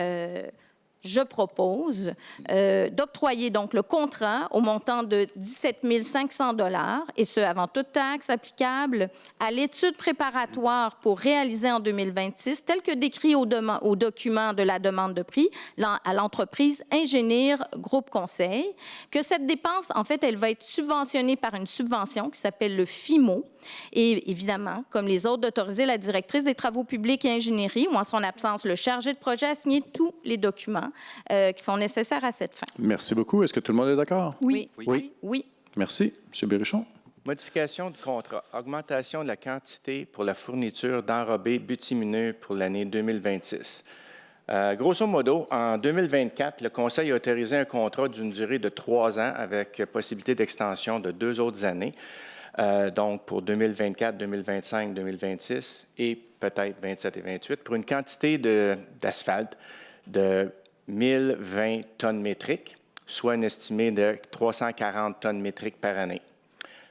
je propose d'octroyer donc le contrat au montant de 17 500 $ et ce, avant toute taxe applicable à l'étude préparatoire pour réaliser en 2026, tel que décrit au document de la demande de prix à l'entreprise Ingénir Groupe Conseil, que cette dépense, en fait, elle va être subventionnée par une subvention qui s'appelle le FIMO. Et évidemment, comme les autres, d'autoriser la directrice des travaux publics et ingénierie ou en son absence, le chargé de projet à signer tous les documents qui sont nécessaires à cette fin. Merci beaucoup. Est-ce que tout le monde est d'accord? Oui. Oui. Merci. M. Berrichon. Modification du contrat. Augmentation de la quantité pour la fourniture d'enrobés bitumineux pour l'année 2026. Grosso modo, en 2024, le Conseil a autorisé un contrat d'une durée de 3 ans avec possibilité d'extension de 2 autres années. Donc pour 2024, 2025, 2026 et peut-être 27 et 28, pour une quantité d'asphalte de 1020 tonnes métriques, soit une estimée de 340 tonnes métriques par année.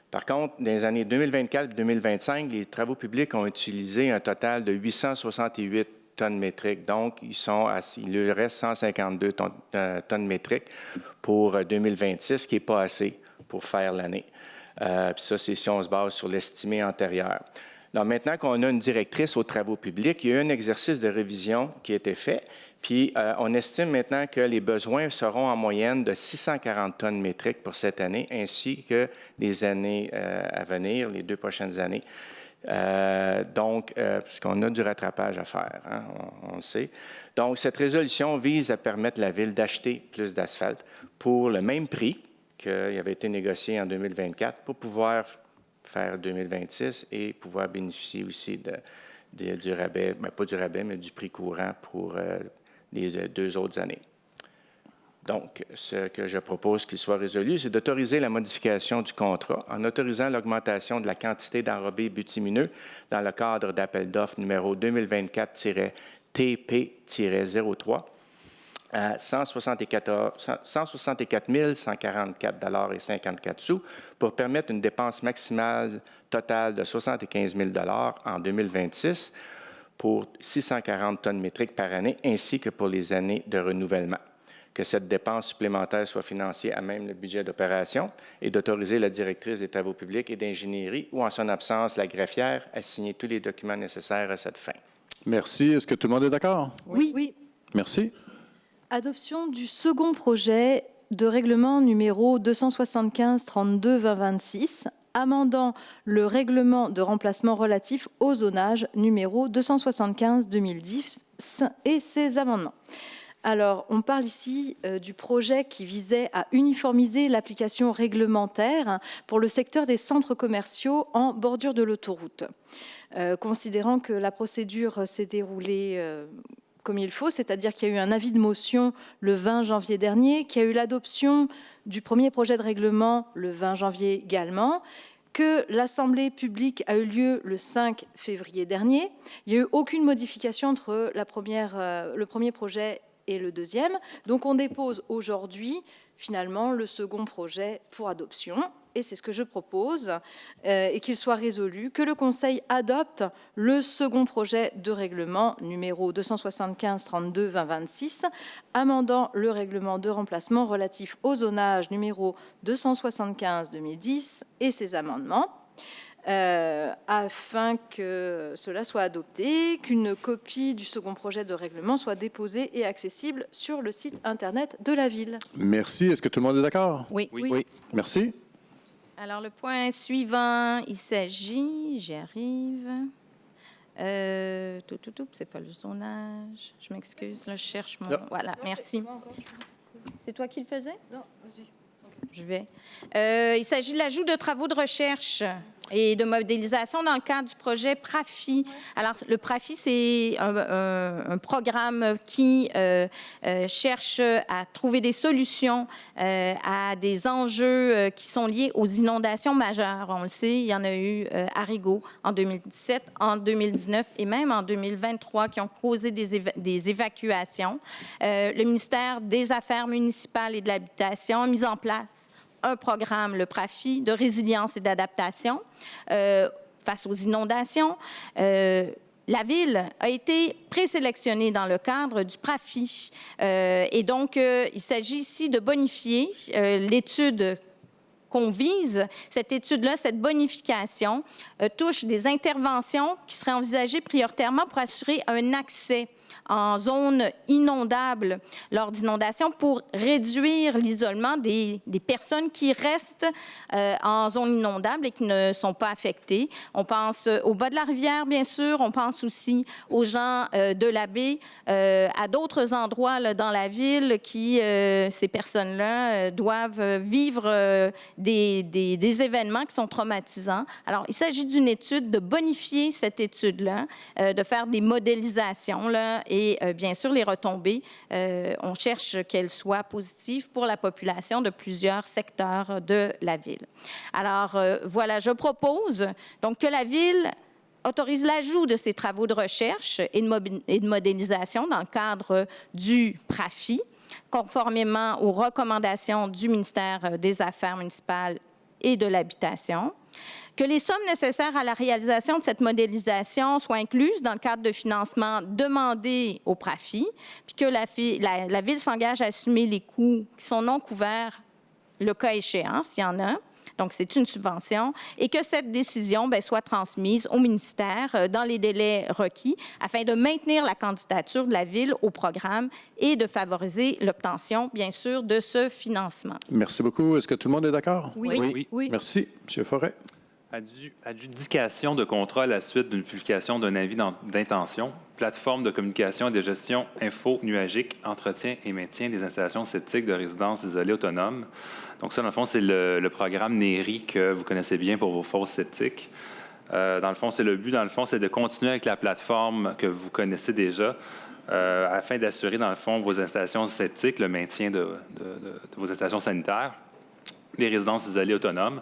Par contre, dans les années 2024 et 2025, les travaux publics ont utilisé un total de 868 tonnes métriques. Donc, il leur reste 152 tonnes métriques pour 2026, ce qui n'est pas assez pour faire l'année. Puis ça, c'est si on se base sur l'estimé antérieur. Donc, maintenant qu'on a une directrice aux travaux publics, il y a eu un exercice de révision qui a été fait. Puis, on estime maintenant que les besoins seront en moyenne de 640 tonnes métriques pour cette année, ainsi que les années à venir, les 2 prochaines années. Donc, puisqu'on a du rattrapage à faire, hein, on le sait. Donc, cette résolution vise à permettre à la Ville d'acheter plus d'asphalte pour le même prix qui avait été négocié en 2024 pour pouvoir faire 2026 et pouvoir bénéficier aussi du rabais, bien, pas du rabais, mais du prix courant pour les 2 autres années. Donc, ce que je propose qu'il soit résolu, c'est d'autoriser la modification du contrat en autorisant l'augmentation de la quantité d'enrobés bitumineux dans le cadre d'appel d'offres numéro 2024-TP-03 à 164 144,144 $ pour permettre une dépense maximale totale de 75 000 $ en 2026 pour 640 tonnes métriques par année, ainsi que pour les années de renouvellement. Que cette dépense supplémentaire soit financée à même le budget d'opération et d'autoriser la directrice des travaux publics et d'ingénierie ou, en son absence, la greffière à signer tous les documents nécessaires à cette fin. Merci. Est-ce que tout le monde est d'accord? Oui. Merci. Adoption du second projet de règlement numéro 275-32-2026, amendant le règlement de remplacement relatif au zonage numéro 275-2010 et ses amendements. Alors, on parle ici du projet qui visait à uniformiser l'application réglementaire pour le secteur des centres commerciaux en bordure de l'autoroute. Considérant que la procédure s'est déroulée comme il faut, c'est-à-dire qu'il y a eu un avis de motion le 20 janvier dernier, qu'il y a eu l'adoption du premier projet de règlement le 20 janvier également, que l'Assemblée publique a eu lieu le 5 février dernier. Il n'y a eu aucune modification entre le premier projet et le deuxième. Donc on dépose aujourd'hui finalement le second projet pour adoption. Et c'est ce que je propose, et qu'il soit résolu, que le Conseil adopte le second projet de règlement numéro 275-32-2026, amendant le règlement de remplacement relatif au zonage numéro 275-2010 et ses amendements, afin que cela soit adopté, qu'une copie du second projet de règlement soit déposée et accessible sur le site Internet de la Ville. Merci. Est-ce que tout le monde est d'accord? Oui. Merci. Alors, le point suivant, il s'agit, j'y arrive, c'est pas le zonage, je m'excuse, là, je cherche mon... Voilà, merci. C'est toi qui le faisais? Non, vas-y. Je vais. Il s'agit de l'ajout de travaux de recherche et de modélisation dans le cadre du projet PRAFI. Alors, le PRAFI, c'est un programme qui cherche à trouver des solutions à des enjeux qui sont liés aux inondations majeures. On le sait, il y en a eu à Rigaud en 2017, en 2019 et même en 2023 qui ont causé des évacuations. Le ministère des Affaires municipales et de l'Habitation a mis en place un programme, le PRAFI, de résilience et d'adaptation face aux inondations. La Ville a été présélectionnée dans le cadre du PRAFI. Et donc, il s'agit ici de bonifier l'étude qu'on vise. Cette étude-là, cette bonification, touche des interventions qui seraient envisagées prioritairement pour assurer un accès en zone inondable lors d'inondations pour réduire l'isolement des personnes qui restent en zone inondable et qui ne sont pas affectées. On pense au bas de la rivière, bien sûr. On pense aussi aux gens de la baie, à d'autres endroits là, dans la ville qui, ces personnes-là, doivent vivre des événements qui sont traumatisants. Alors, il s'agit d'une étude, de bonifier cette étude-là, de faire des modélisations, là, et bien sûr, les retombées, on cherche qu'elles soient positives pour la population de plusieurs secteurs de la Ville. Alors, voilà, je propose donc que la Ville autorise l'ajout de ces travaux de recherche et de modélisation dans le cadre du PRAFI, conformément aux recommandations du ministère des Affaires municipales et de l'Habitation, que les sommes nécessaires à la réalisation de cette modélisation soient incluses dans le cadre de financement demandé au PRAFI, puis que la Ville s'engage à assumer les coûts qui sont non couverts, le cas échéant, s'il y en a. Donc, c'est une subvention, et que cette décision soit transmise au ministère dans les délais requis afin de maintenir la candidature de la Ville au programme et de favoriser l'obtention, bien sûr, de ce financement. Merci beaucoup. Est-ce que tout le monde est d'accord? Oui. Merci. M. Forêt. Adjudication de contrat à la suite d'une publication d'un avis d'intention, plateforme de communication et de gestion info-nuagique, entretien et maintien des installations septiques de résidences isolées autonomes. Donc ça, dans le fond, c'est le programme NERI que vous connaissez bien pour vos fosses septiques. Dans le fond, c'est le but, dans le fond, c'est de continuer avec la plateforme que vous connaissez déjà afin d'assurer, dans le fond, vos installations septiques, le maintien de vos installations sanitaires, des résidences isolées autonomes.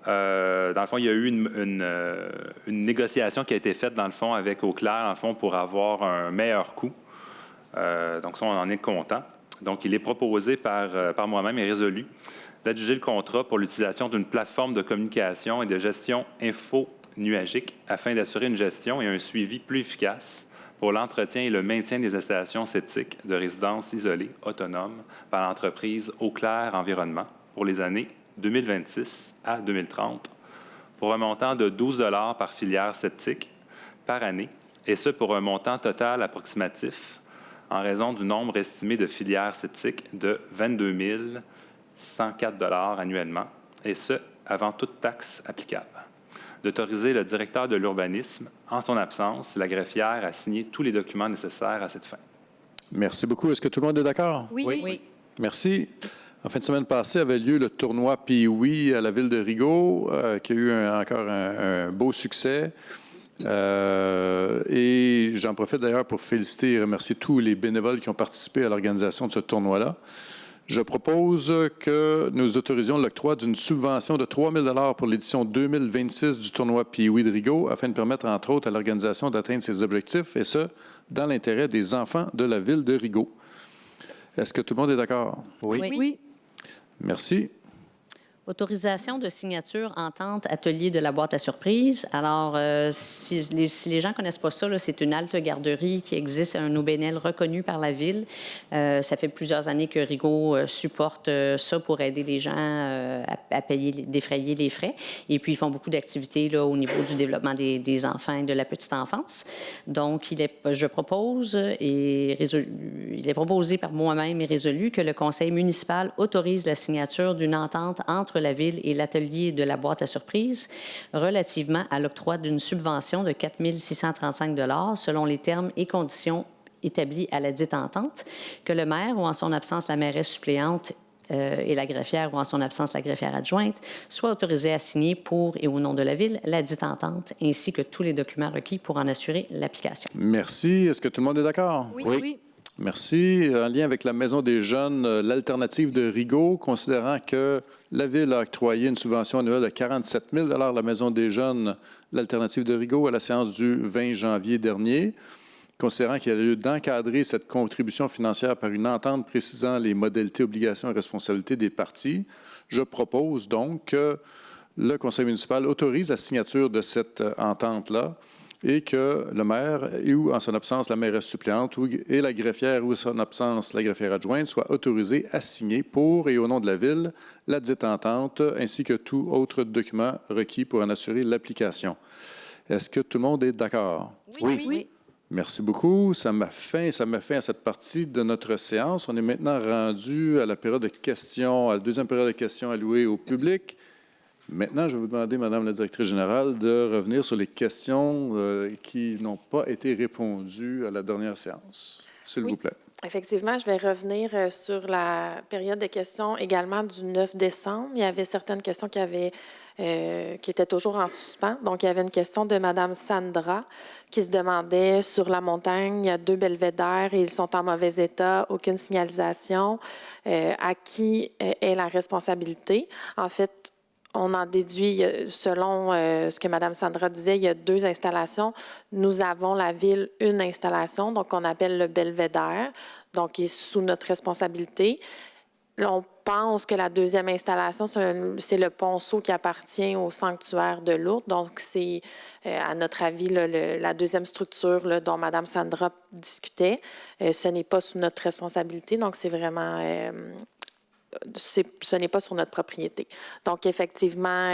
Dans le fond, il y a eu une négociation qui a été faite, dans le fond, avec Eau-Claire, dans le fond, pour avoir un meilleur coût. Donc, ça, on en est content. Donc, il est proposé par moi-même et résolu d'adjuger le contrat pour l'utilisation d'une plateforme de communication et de gestion info-nuagique afin d'assurer une gestion et un suivi plus efficace pour l'entretien et le maintien des installations septiques de résidences isolées autonomes par l'entreprise Eau-Claire Environnement pour les années 2026 à 2030, pour un montant de 12 $ par filière septique par année, et ce pour un montant total approximatif en raison du nombre estimé de filières septiques de 22 104 $ annuellement, et ce, avant toute taxe applicable. D'autoriser le directeur de l'urbanisme, en son absence, la greffière, à signer tous les documents nécessaires à cette fin. Merci beaucoup. Est-ce que tout le monde est d'accord? Oui. Merci. En fin de semaine passée avait lieu le tournoi Pee-Wee à la ville de Rigaud, qui a eu encore un beau succès. Et j'en profite d'ailleurs pour féliciter et remercier tous les bénévoles qui ont participé à l'organisation de ce tournoi-là. Je propose que nous autorisions l'octroi d'une subvention de 3 000 $ pour l'édition 2026 du tournoi Pee-Wee de Rigaud, afin de permettre, entre autres, à l'organisation d'atteindre ses objectifs, et ce, dans l'intérêt des enfants de la ville de Rigaud. Est-ce que tout le monde est d'accord? Oui. Merci. Autorisation de signature entente atelier de la boîte à surprise. Alors, si les gens ne connaissent pas ça, c'est une halte garderie qui existe, un OBNL reconnu par la Ville. Ça fait plusieurs années que Rigaud supporte ça pour aider les gens à défrayer les frais. Et puis, ils font beaucoup d'activités là, au niveau du développement des enfants et de la petite enfance. Donc, il est proposé par moi-même et résolu que le conseil municipal autorise la signature d'une entente entre la Ville et l'atelier de la boîte à surprise relativement à l'octroi d'une subvention de 4 635 $ selon les termes et conditions établis à la dite entente, que le maire ou en son absence la mairesse suppléante et la greffière, ou en son absence, la greffière adjointe, soit autorisé à signer pour et au nom de la Ville la dite entente, ainsi que tous les documents requis pour en assurer l'application. Merci. Est-ce que tout le monde est d'accord? Oui. Merci. En lien avec la Maison des Jeunes, l'alternative de Rigaud, considérant que la Ville a octroyé une subvention annuelle de 47 000 à la Maison des Jeunes, l'alternative de Rigaud, à la séance du 20 janvier dernier, considérant qu'il y a lieu d'encadrer cette contribution financière par une entente précisant les modalités, obligations et responsabilités des parties, je propose donc que le Conseil municipal autorise la signature de cette entente-là et que le maire, ou en son absence la mairesse suppléante, et la greffière, ou en son absence la greffière adjointe, soient autorisés à signer pour et au nom de la Ville la dite entente, ainsi que tout autre document requis pour en assurer l'application. Est-ce que tout le monde est d'accord? Oui. Merci beaucoup. Ça m'a fin à cette partie de notre séance. On est maintenant rendu à la période de questions, à la deuxième période de questions allouée au public. Maintenant, je vais vous demander, Madame la directrice générale, de revenir sur les questions qui n'ont pas été répondues à la dernière séance. S'il vous plaît. Effectivement, je vais revenir sur la période de questions également du 9 décembre. Il y avait certaines questions qui étaient toujours en suspens. Donc, il y avait une question de Mme Sandra qui se demandait sur la montagne, il y a 2 belvédères et ils sont en mauvais état, aucune signalisation. À qui est la responsabilité? En fait, on en déduit, selon ce que Mme Sandra disait, il y a 2 installations. Nous avons, la Ville, une installation, donc on appelle le belvédère, donc qui est sous notre responsabilité. Là, on pense que la deuxième installation, c'est le ponceau qui appartient au sanctuaire de Lourdes. Donc, c'est, à notre avis, la deuxième structure là, dont Mme Sandra discutait. Ce n'est pas sous notre responsabilité, donc c'est vraiment... ce n'est pas sur notre propriété. Donc, effectivement,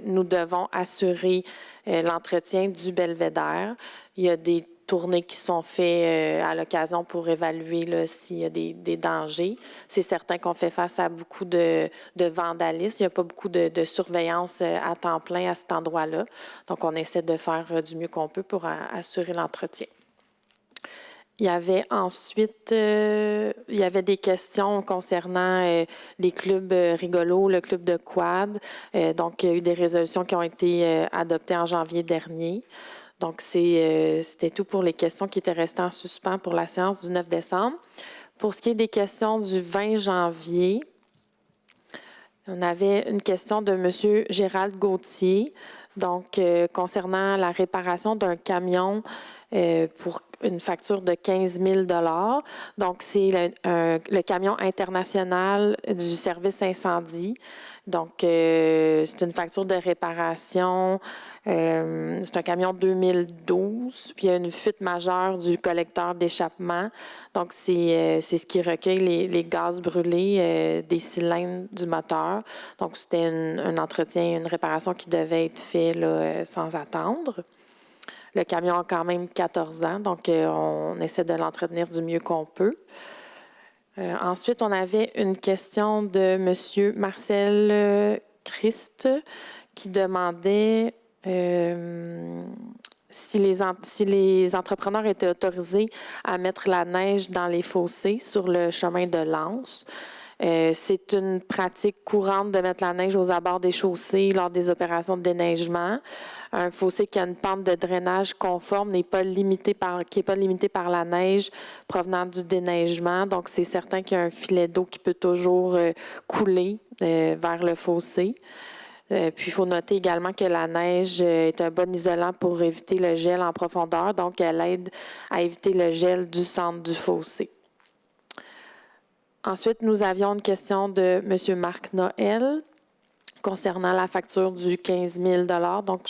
nous devons assurer l'entretien du belvédère. Il y a des tournées qui sont faites à l'occasion pour évaluer s'il y a des dangers. C'est certain qu'on fait face à beaucoup de vandalisme. Il n'y a pas beaucoup de surveillance à temps plein à cet endroit-là. Donc, on essaie de faire du mieux qu'on peut pour assurer l'entretien. Il y avait ensuite, il y avait des questions concernant les clubs rigolos, le club de quad. Donc, il y a eu des résolutions qui ont été adoptées en janvier dernier. Donc, c'était tout pour les questions qui étaient restées en suspens pour la séance du 9 décembre. Pour ce qui est des questions du 20 janvier, on avait une question de M. Gérald Gauthier, donc concernant la réparation d'un camion pour une facture de 15 000 $. Donc, c'est le camion international du service incendie. Donc, c'est une facture de réparation. C'est un camion 2012. Puis, il y a une fuite majeure du collecteur d'échappement. Donc, c'est ce qui recueille les gaz brûlés des cylindres du moteur. Donc, c'était un entretien, une réparation qui devait être faite là, sans attendre. Le camion a quand même 14 ans, donc on essaie de l'entretenir du mieux qu'on peut. Ensuite, on avait une question de M. Marcel Christ qui demandait si les entrepreneurs étaient autorisés à mettre la neige dans les fossés sur le chemin de Lens. C'est une pratique courante de mettre la neige aux abords des chaussées lors des opérations de déneigement. Un fossé qui a une pente de drainage conforme qui n'est pas limité par la neige provenant du déneigement. Donc, c'est certain qu'il y a un filet d'eau qui peut toujours couler vers le fossé. Puis, il faut noter également que la neige est un bon isolant pour éviter le gel en profondeur. Donc, elle aide à éviter le gel du centre du fossé. Ensuite, nous avions une question de M. Marc Noël concernant la facture du 15 000 $. Donc,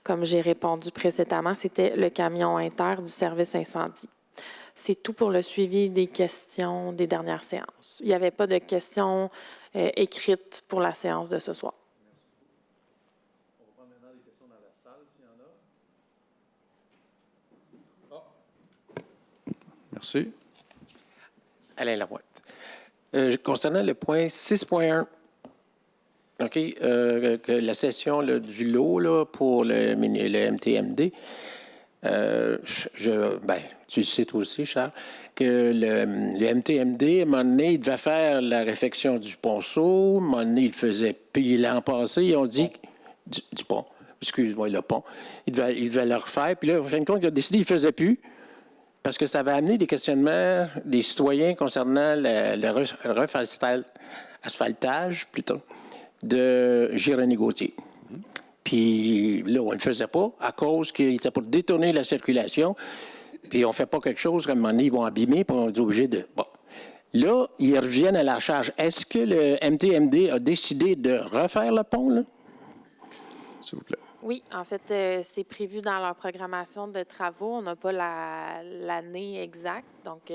comme j'ai répondu précédemment, c'était le camion inter du service incendie. C'est tout pour le suivi des questions des dernières séances. Il n'y avait pas de questions écrites pour la séance de ce soir. On va prendre maintenant des questions dans la salle, s'il y en a. Merci. Alain Lapointe. Concernant le point 6.1, la session là, du lot là, pour le MTMD, Tu le sais toi aussi, Charles, que le MTMD, à un moment donné, il devait faire la réfection du ponceau. À un moment donné, il le faisait. Puis l'an passé, ils ont dit... Du pont. Excuse-moi, le pont. Il devait le refaire. Puis là, en fin de compte, il a décidé qu'il ne le faisait plus parce que ça avait amené des questionnements des citoyens concernant le asphaltage, plutôt, de Gironnet-Gauthier. Puis là, on ne le faisait pas à cause qu'il était pour détourner la circulation. Puis on ne fait pas quelque chose, comme à un moment donné, ils vont abîmer, puis on est obligé de... Bon. Là, ils reviennent à la charge. Est-ce que le MTMD a décidé de refaire le pont, là? S'il vous plaît. Oui, en fait, c'est prévu dans leur programmation de travaux. On n'a pas l'année exacte, donc,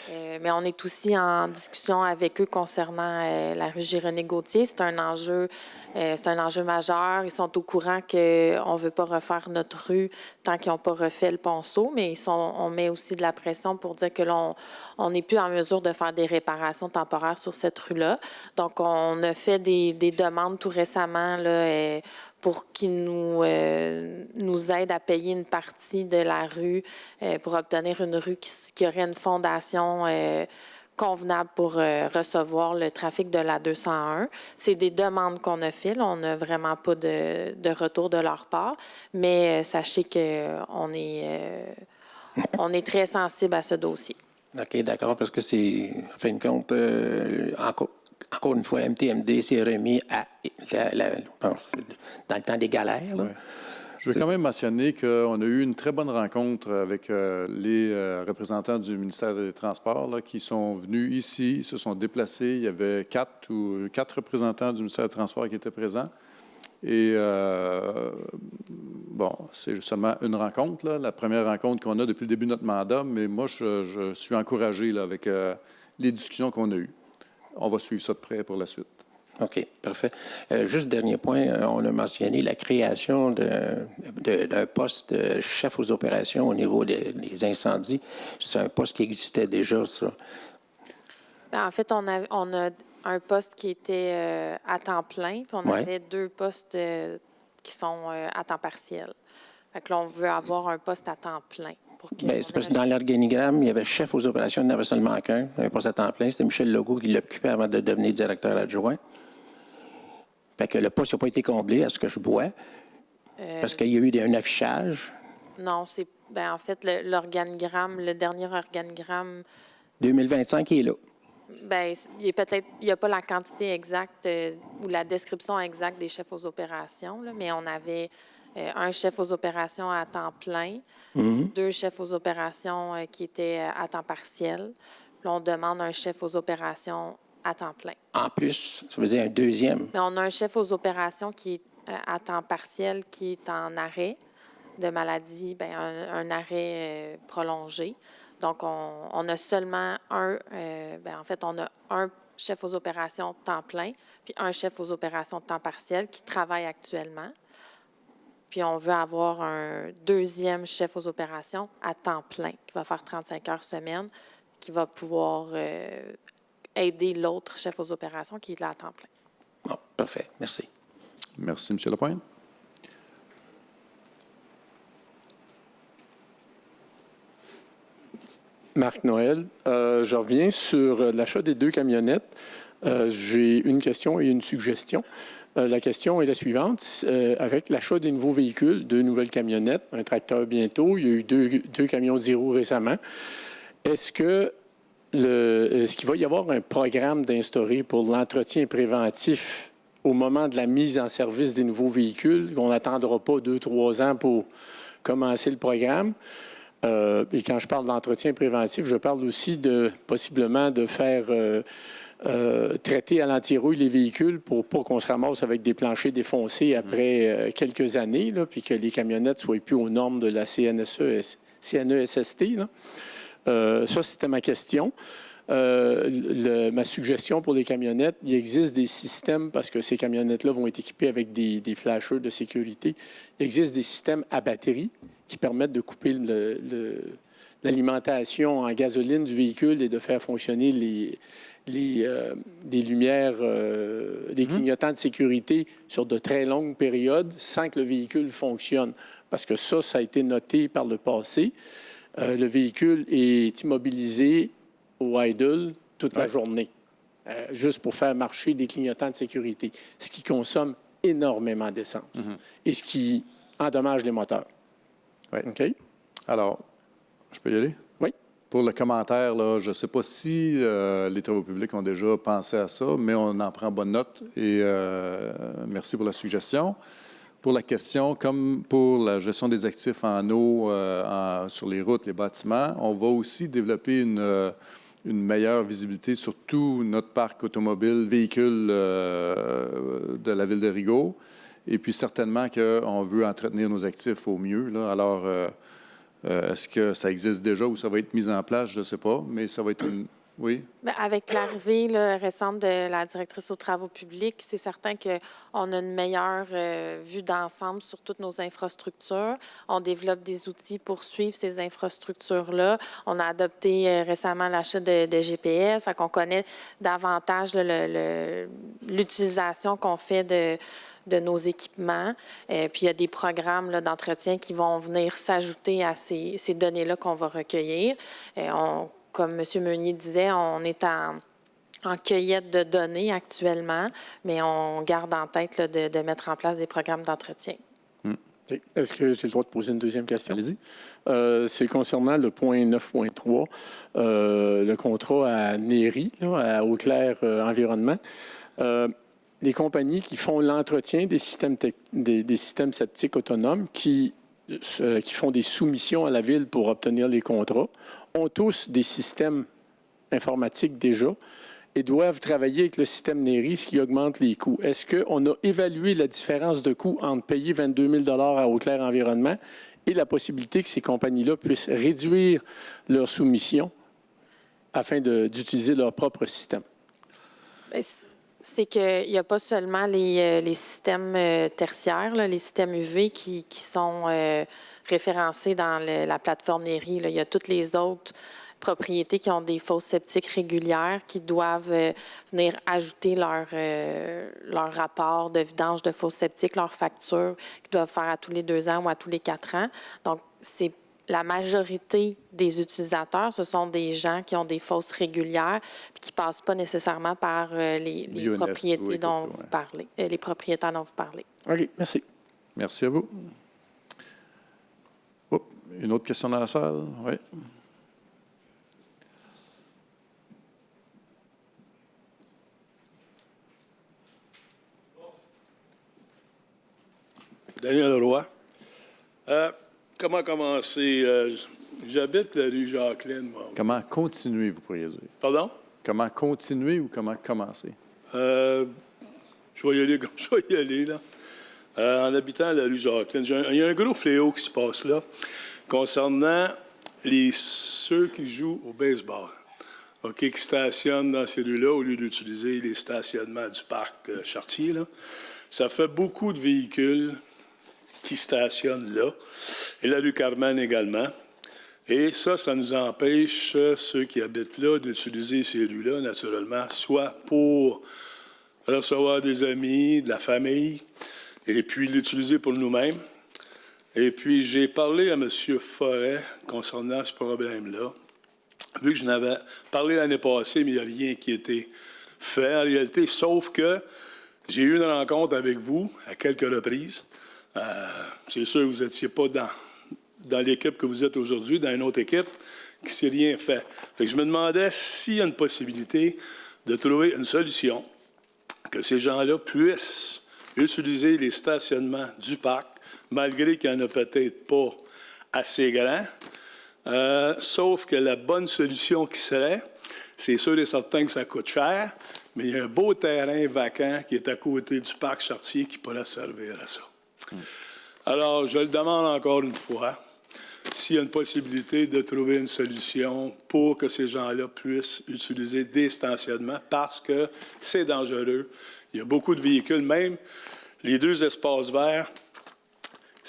mais on est aussi en discussion avec eux concernant la rue Gironnet-Gauthier. C'est un enjeu majeur. Ils sont au courant qu'on ne veut pas refaire notre rue tant qu'ils n'ont pas refait le ponceau, mais on met aussi de la pression pour dire que l'on n'est plus en mesure de faire des réparations temporaires sur cette rue-là. Donc, on a fait des demandes tout récemment là, pour qu'ils nous aident à payer une partie de la rue pour obtenir une rue qui aurait une fondation convenable pour recevoir le trafic de la 201. C'est des demandes qu'on a faites. On n'a vraiment pas de retour de leur part, mais sachez qu'on est très sensible à ce dossier. OK, d'accord, parce que c'est, en fin de compte, encore une fois, MTMD s'est remis dans le temps des galères. Là. Ouais. Je veux quand même mentionner qu'on a eu une très bonne rencontre avec les représentants du ministère des Transports là, qui sont venus ici, se sont déplacés. Il y avait quatre représentants du ministère des Transports qui étaient présents. Et bon, c'est seulement une rencontre, là, la première rencontre qu'on a depuis le début de notre mandat, mais moi, je suis encouragé là, avec les discussions qu'on a eues. On va suivre ça de près pour la suite. OK, parfait. Juste dernier point, on a mentionné la création d'un poste de chef aux opérations au niveau des incendies. C'est un poste qui existait déjà, ça. Bien, en fait, on a un poste qui était à temps plein, puis on avait deux postes qui sont à temps partiel. Fait que là, on veut avoir un poste à temps plein. Bien, c'est parce que dans l'organigramme, il y avait chef aux opérations, il n'y en avait seulement qu'un, un poste à temps plein. C'était Michel Legault qui l'occupait avant de devenir directeur adjoint. Fait que le poste n'a pas été comblé, à ce que je vois, parce qu'il y a eu un affichage. Non, c'est... Bien, en fait, l'organigramme, le dernier organigramme... 2025, il est là. Bien, il n'y a pas la quantité exacte ou la description exacte des chefs aux opérations, là, mais on avait un chef aux opérations à temps plein, deux chefs aux opérations qui étaient à temps partiel. Puis on demande un chef aux opérations à temps plein. En plus, ça veut dire un deuxième. Mais on a un chef aux opérations qui est à temps partiel, qui est en arrêt de maladie, bien, un arrêt prolongé. Donc, on a seulement en fait, on a un chef aux opérations temps plein, puis un chef aux opérations temps partiel qui travaille actuellement. Puis, on veut avoir un deuxième chef aux opérations à temps plein, qui va faire 35 heures semaine, qui va pouvoir aider l'autre chef aux opérations qui est là à temps plein. Bon, parfait. Merci. Merci, M. Lapointe. Marc Noël, je reviens sur l'achat des deux camionnettes. J'ai une question et une suggestion. La question est la suivante. Avec l'achat des nouveaux véhicules, deux nouvelles camionnettes, un tracteur bientôt, il y a eu deux camions 0 récemment. Est-ce qu'il va y avoir un programme d'instaurer pour l'entretien préventif au moment de la mise en service des nouveaux véhicules? On n'attendra pas 2-3 ans pour commencer le programme. Et quand je parle d'entretien préventif, je parle aussi possiblement de faire traiter à l'anti-rouille les véhicules pour pas qu'on se ramasse avec des planchers défoncés après quelques années, là, puis que les camionnettes soient plus aux normes de la CNESST. Ça, c'était ma question. Ma suggestion pour les camionnettes, il existe des systèmes, parce que ces camionnettes-là vont être équipées avec des flashers de sécurité. Il existe des systèmes à batterie qui permettent de couper l'alimentation en gasoline du véhicule et de faire fonctionner des lumières, des clignotants de sécurité sur de très longues périodes sans que le véhicule fonctionne. Parce que ça a été noté par le passé. Le véhicule est immobilisé au idle toute la journée, juste pour faire marcher des clignotants de sécurité, ce qui consomme énormément d'essence et ce qui endommage les moteurs. Oui. OK? Alors, je peux y aller? Oui. Pour le commentaire, là, je ne sais pas si les travaux publics ont déjà pensé à ça, mais on en prend bonne note et merci pour la suggestion. Pour la question, comme pour la gestion des actifs en eau sur les routes, les bâtiments, on va aussi développer une meilleure visibilité sur tout notre parc automobile, véhicule de la ville de Rigaud. Et puis certainement qu'on veut entretenir nos actifs au mieux, là. Alors, est-ce que ça existe déjà ou ça va être mis en place? Je ne sais pas, mais ça va être une... Oui? Bien, avec l'arrivée récente de la directrice aux travaux publics, c'est certain qu'on a une meilleure vue d'ensemble sur toutes nos infrastructures. On développe des outils pour suivre ces infrastructures-là. On a adopté récemment l'achat de GPS, fait qu'on connaît davantage l'utilisation qu'on fait de nos équipements. Puis il y a des programmes d'entretien qui vont venir s'ajouter à ces données-là qu'on va recueillir. Comme M. Meunier disait, on est en cueillette de données actuellement, mais on garde en tête de mettre en place des programmes d'entretien. Okay. Est-ce que j'ai le droit de poser une deuxième question? Allez-y. C'est concernant le point 9.3, le contrat à Néry, à Eau-Claire Environnement. Les compagnies qui font l'entretien des systèmes septiques autonomes, qui font des soumissions à la Ville pour obtenir les contrats, ont tous des systèmes informatiques déjà et doivent travailler avec le système Néry, ce qui augmente les coûts. Est-ce qu'on a évalué la différence de coût entre payer 22 000 à Eau-Claire Environnement et la possibilité que ces compagnies-là puissent réduire leurs soumissions afin d'utiliser leur propre système? C'est qu'il n'y a pas seulement les systèmes tertiaires, les systèmes UV qui sont référencés dans la plateforme Néry. Il y a toutes les autres propriétés qui ont des fosses septiques régulières qui doivent venir ajouter leur rapport de vidange de fosses septiques, leur facture qu'ils doivent faire à tous les 2 ans ou à tous les 4 ans. Donc, c'est la majorité des utilisateurs, ce sont des gens qui ont des fosses régulières et qui ne passent pas nécessairement par les propriétés dont vous parlez, les propriétaires dont vous parlez. OK, merci. Merci à vous. Oh, une autre question dans la salle? Oui. Daniel Leroy. Comment commencer? J'habite la rue Jacqueline, moi. Comment continuer, vous pourriez dire? Pardon? Comment continuer ou comment commencer? Je vais y aller comme je vais y aller, là. En habitant la rue Jacqueline, il y a un gros fléau qui se passe là concernant ceux qui jouent au baseball. OK, qui stationnent dans ces rues-là au lieu d'utiliser les stationnements du parc Chartier, là. Ça fait beaucoup de véhicules qui stationnent là, et la rue Carman également. Et ça nous empêche, ceux qui habitent là, d'utiliser ces rues-là, naturellement, soit pour recevoir des amis, de la famille, et puis l'utiliser pour nous-mêmes. Et puis, j'ai parlé à M. Forêt concernant ce problème-là, vu que je n'avais parlé l'année passée, mais il n'y a rien qui a été fait en réalité, sauf que j'ai eu une rencontre avec vous à quelques reprises. C'est sûr que vous n'étiez pas dans l'équipe que vous êtes aujourd'hui, dans une autre équipe, qui ne s'est rien fait. Fait que je me demandais s'il y a une possibilité de trouver une solution, que ces gens-là puissent utiliser les stationnements du parc, malgré qu'il n'y en a peut-être pas assez grands. Sauf que la bonne solution qui serait, c'est sûr et certain que ça coûte cher, mais il y a un beau terrain vacant qui est à côté du parc Chartier qui pourrait servir à ça. Alors, je le demande encore une fois, s'il y a une possibilité de trouver une solution pour que ces gens-là puissent utiliser des stationnements, parce que c'est dangereux. Il y a beaucoup de véhicules, même les 2 espaces verts,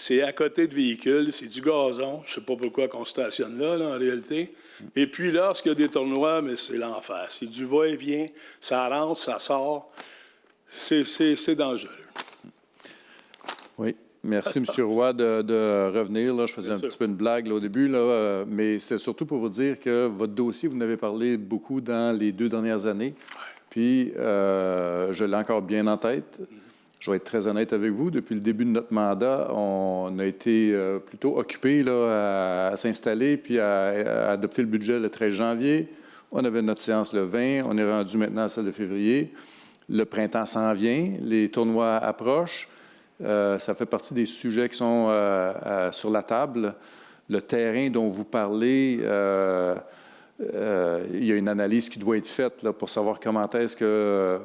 c'est à côté de véhicules, c'est du gazon. Je ne sais pas pourquoi on stationne là, en réalité. Et puis, lorsqu'il y a des tournois, mais c'est l'enfer. C'est du va-et-vient, ça rentre, ça sort. C'est dangereux. Oui. Merci, M. Roy, de revenir. Là. Je faisais un petit peu une blague là, au début, là, mais c'est surtout pour vous dire que votre dossier, vous en avez parlé beaucoup dans les 2 dernières années. Puis, je l'ai encore bien en tête. Je vais être très honnête avec vous. Depuis le début de notre mandat, on a été plutôt occupés là, à s'installer puis à adopter le budget le 13 janvier. On avait notre séance le 20. On est rendu maintenant à celle de février. Le printemps s'en vient. Les tournois approchent. Ça fait partie des sujets qui sont sur la table. Le terrain dont vous parlez, il y a une analyse qui doit être faite là, pour savoir comment est-ce que...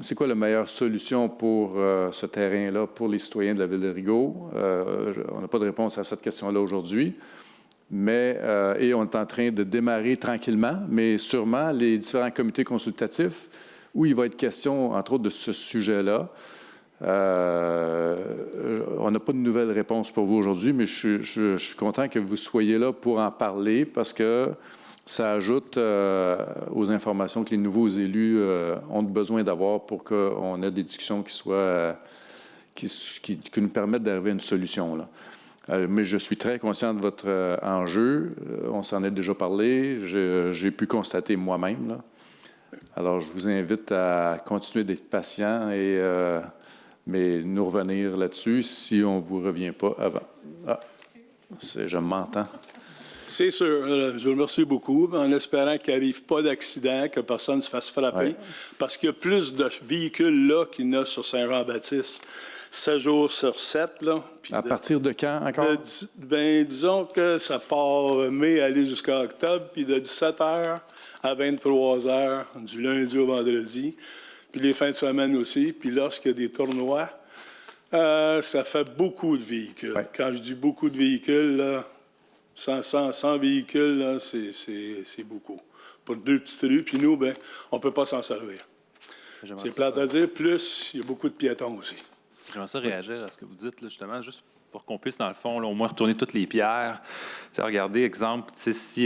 c'est quoi la meilleure solution pour ce terrain-là, pour les citoyens de la Ville de Rigaud. On n'a pas de réponse à cette question-là aujourd'hui. Mais, et on est en train de démarrer tranquillement, mais sûrement les différents comités consultatifs où il va être question, entre autres, de ce sujet-là. On n'a pas de nouvelles réponses pour vous aujourd'hui, mais je suis content que vous soyez là pour en parler parce que ça ajoute aux informations que les nouveaux élus ont besoin d'avoir pour qu'on ait des discussions qui soient qui nous permettent d'arriver à une solution. Là. Mais je suis très conscient de votre enjeu. On s'en est déjà parlé. J'ai pu constater moi-même. Là. Alors, je vous invite à continuer d'être patient et mais nous revenir là-dessus si on ne vous revient pas avant. Ah, je m'entends. C'est sûr. Je vous remercie beaucoup, en espérant qu'il n'arrive pas d'accident, que personne ne se fasse frapper, Ouais. parce qu'il y a plus de véhicules là qu'il y en a sur Saint-Jean-Baptiste, 7 jours sur 7. Là, À partir de quand encore? Disons que ça part mai, aller jusqu'à octobre, puis de 17h à 23h, du lundi au vendredi, puis les fins de semaine aussi. Puis lorsqu'il y a des tournois, ça fait beaucoup de véhicules. Ouais. Quand je dis beaucoup de véhicules, là, 100 véhicules, là, c'est beaucoup. Pour 2 petites rues, puis nous, ben, on ne peut pas s'en servir. C'est plate à dire, plus il y a beaucoup de piétons aussi. J'aimerais ça réagir à ce que vous dites, là, justement, juste pour qu'on puisse, dans le fond, là, au moins retourner toutes les pierres. T'sais, regardez, exemple, si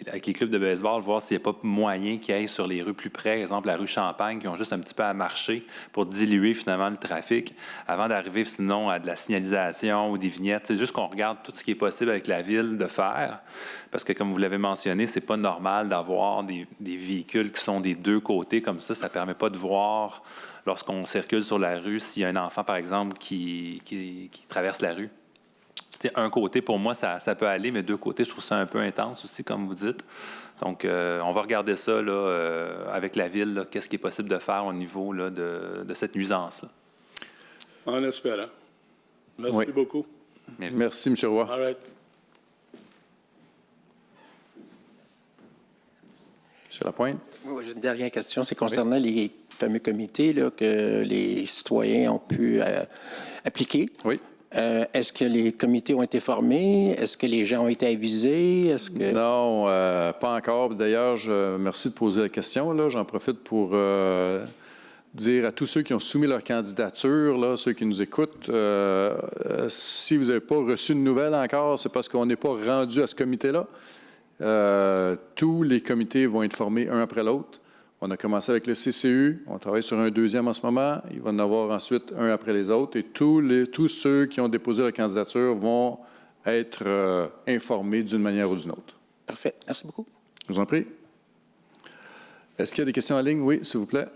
avec les clubs de baseball, voir s'il n'y a pas moyen qu'ils aillent sur les rues plus près, exemple la rue Champagne, qui ont juste un petit peu à marcher pour diluer finalement le trafic, avant d'arriver sinon à de la signalisation ou des vignettes. C'est juste qu'on regarde tout ce qui est possible avec la ville de faire, parce que comme vous l'avez mentionné, c'est pas normal d'avoir des véhicules qui sont des 2 côtés comme ça. Ça permet pas de voir lorsqu'on circule sur la rue, s'il y a un enfant, par exemple, qui traverse la rue. C'était un côté, pour moi, ça peut aller, mais 2 côtés, je trouve ça un peu intense aussi, comme vous dites. Donc, on va regarder ça là, avec la Ville, là, qu'est-ce qui est possible de faire au niveau là, de cette nuisance-là. En espérant. Merci Oui. beaucoup. Merci, M. Roy. All right. M. Lapointe. Oui, j'ai une dernière question. C'est concernant les fameux comités là, que les citoyens ont pu appliquer. Oui. Est-ce que les comités ont été formés? Est-ce que les gens ont été avisés? Est-ce que... Non, pas encore. D'ailleurs, merci de poser la question. Là. J'en profite pour dire à tous ceux qui ont soumis leur candidature, là, ceux qui nous écoutent, si vous n'avez pas reçu de nouvelles encore, c'est parce qu'on n'est pas rendu à ce comité-là. Tous les comités vont être formés un après l'autre. On a commencé avec le CCU, on travaille sur un 2e en ce moment. Il va en avoir ensuite un après les autres. Et tous ceux qui ont déposé leur candidature vont être informés d'une manière ou d'une autre. Parfait. Merci beaucoup. Je vous en prie. Est-ce qu'il y a des questions en ligne? Oui, s'il vous plaît.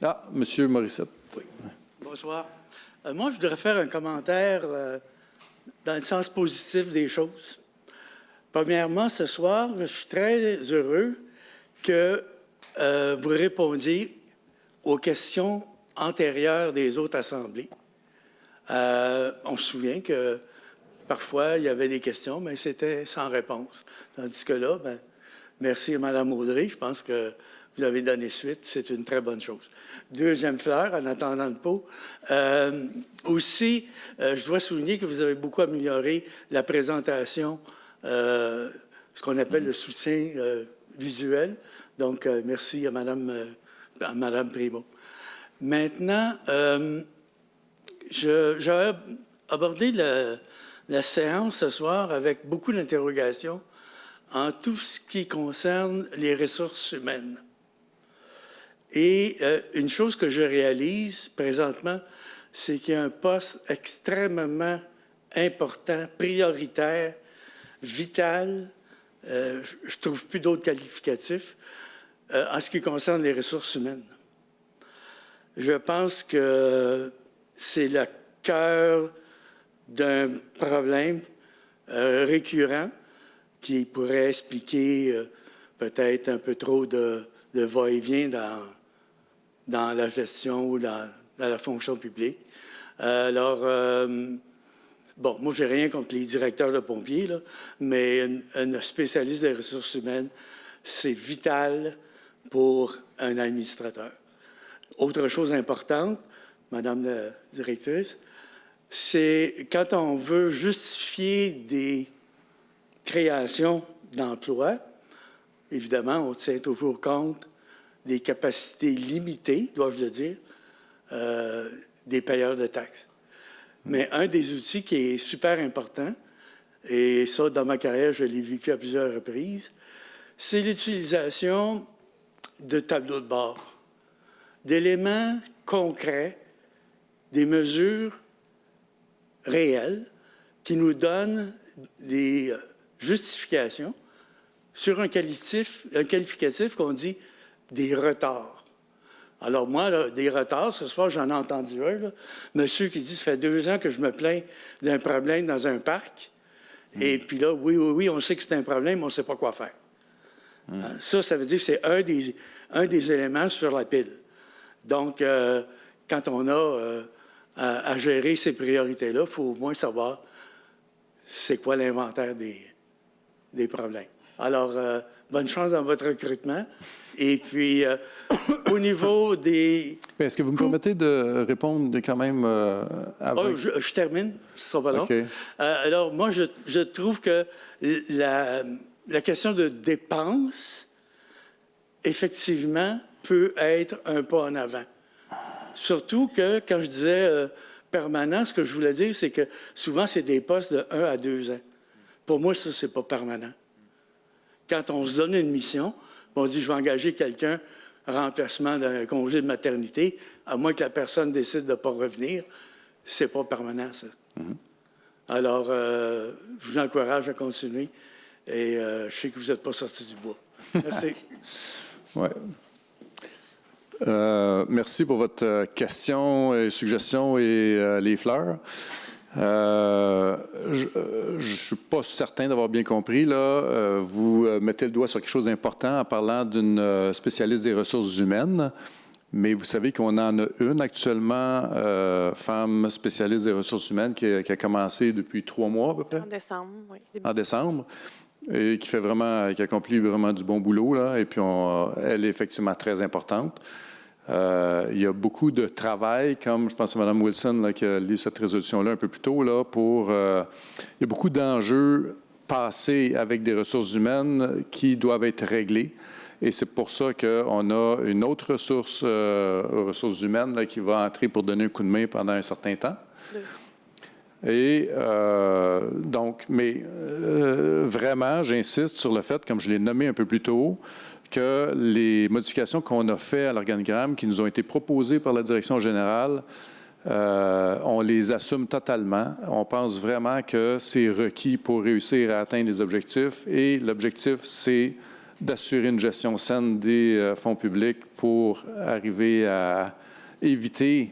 Ah, M. Morissette. Oui. Bonsoir. Moi, je voudrais faire un commentaire dans le sens positif des choses. Premièrement, ce soir, je suis très heureux que vous répondiez aux questions antérieures des autres assemblées. On se souvient que parfois, il y avait des questions, mais c'était sans réponse. Tandis que là, merci à Mme Audrey. Je pense que vous avez donné suite. C'est une très bonne chose. Deuxième fleur, en attendant le pot. Aussi, je dois souligner que vous avez beaucoup amélioré la présentation, ce qu'on appelle le soutien visuel. Donc, merci à Mme Primo. Maintenant, j'aurais aborder la séance ce soir avec beaucoup d'interrogations en tout ce qui concerne les ressources humaines. Et une chose que je réalise présentement, c'est qu'il y a un poste extrêmement important, prioritaire, vital, je ne trouve plus d'autres qualificatifs, en ce qui concerne les ressources humaines. Je pense que c'est le cœur d'un problème récurrent qui pourrait expliquer peut-être un peu trop de va-et-vient dans la gestion ou dans la fonction publique. Alors, bon, moi, je n'ai rien contre les directeurs de pompiers, là, mais un spécialiste des ressources humaines, c'est vital pour un administrateur. Autre chose importante, Madame la directrice, c'est quand on veut justifier des créations d'emplois, évidemment, on tient toujours compte des capacités limitées, dois-je le dire, des payeurs de taxes. Mais un des outils qui est super important, et ça, dans ma carrière, je l'ai vécu à plusieurs reprises, c'est l'utilisation de tableaux de bord, d'éléments concrets, des mesures réelles qui nous donnent des justifications sur un qualificatif qu'on dit des retards. Alors moi, là, des retards, ce soir, j'en ai entendu un, là, monsieur qui dit « ça fait 2 ans que je me plains d'un problème dans un parc, et puis là, oui, on sait que c'est un problème, mais on ne sait pas quoi faire. Ça veut dire que c'est un des éléments sur la pile. Donc, quand on a à gérer ces priorités-là, il faut au moins savoir c'est quoi l'inventaire des problèmes. Alors, bonne chance dans votre recrutement. Et puis, au niveau des... Est-ce que vous me permettez de répondre quand même avant? Oh, je termine, ce sera pas long. Okay. Alors, moi, je trouve que la question de dépenses, effectivement, peut être un pas en avant. Surtout que, quand je disais permanent, ce que je voulais dire, c'est que souvent, c'est des postes de 1 à 2 ans. Pour moi, ça, c'est pas permanent. Quand on se donne une mission, on dit, je vais engager quelqu'un en remplacement d'un congé de maternité, à moins que la personne décide de ne pas revenir, c'est pas permanent, ça. Alors, je vous encourage à continuer et je sais que vous n'êtes pas sorti du bois. Merci. Ouais. Merci pour votre question et suggestion et les fleurs. Je ne suis pas certain d'avoir bien compris. Là, vous mettez le doigt sur quelque chose d'important en parlant d'une spécialiste des ressources humaines, mais vous savez qu'on en a une actuellement, femme spécialiste des ressources humaines, qui a commencé depuis 3 mois à peu près. En décembre, oui. En décembre. Et qui accomplit vraiment du bon boulot, là. Et puis, elle est effectivement très importante. Il y a beaucoup de travail, comme je pense à Mme Wilson là, qui a lu cette résolution-là un peu plus tôt, là, il y a beaucoup d'enjeux passés avec des ressources humaines qui doivent être réglés. Et c'est pour ça qu'on a une autre ressource, ressources humaines, là, qui va entrer pour donner un coup de main pendant un certain temps. Et donc, mais vraiment, j'insiste sur le fait, comme je l'ai nommé un peu plus tôt, que les modifications qu'on a faites à l'organigramme, qui nous ont été proposées par la direction générale, on les assume totalement. On pense vraiment que c'est requis pour réussir à atteindre les objectifs. Et l'objectif, c'est d'assurer une gestion saine des fonds publics pour arriver à éviter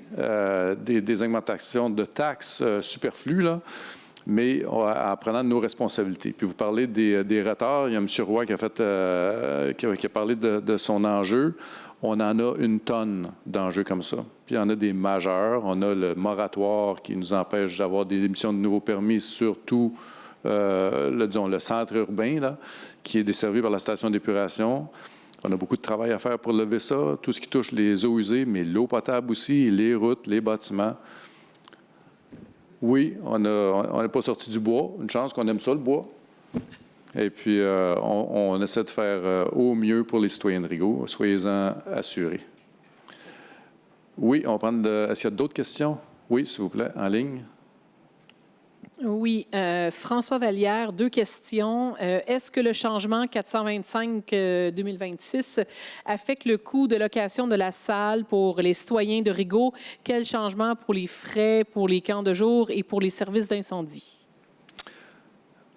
des augmentations de taxes superflues, là, mais en prenant nos responsabilités. Puis vous parlez des retards. Il y a M. Roy qui a parlé de son enjeu. On en a une tonne d'enjeux comme ça. Puis il y en a des majeurs. On a le moratoire qui nous empêche d'avoir des émissions de nouveaux permis sur tout le centre urbain, là, qui est desservi par la station d'épuration. On a beaucoup de travail à faire pour lever ça. Tout ce qui touche les eaux usées, mais l'eau potable aussi, les routes, les bâtiments. Oui, on n'est pas sorti du bois. Une chance qu'on aime ça, le bois. Et puis, on essaie de faire au mieux pour les citoyens de Rigaud. Soyez-en assurés. Oui, on va prendre... Est-ce qu'il y a d'autres questions? Oui, s'il vous plaît, en ligne. Oui, François Vallière, 2 questions. Est-ce que le changement 425-2026 affecte le coût de location de la salle pour les citoyens de Rigaud? Quel changement pour les frais, pour les camps de jour et pour les services d'incendie?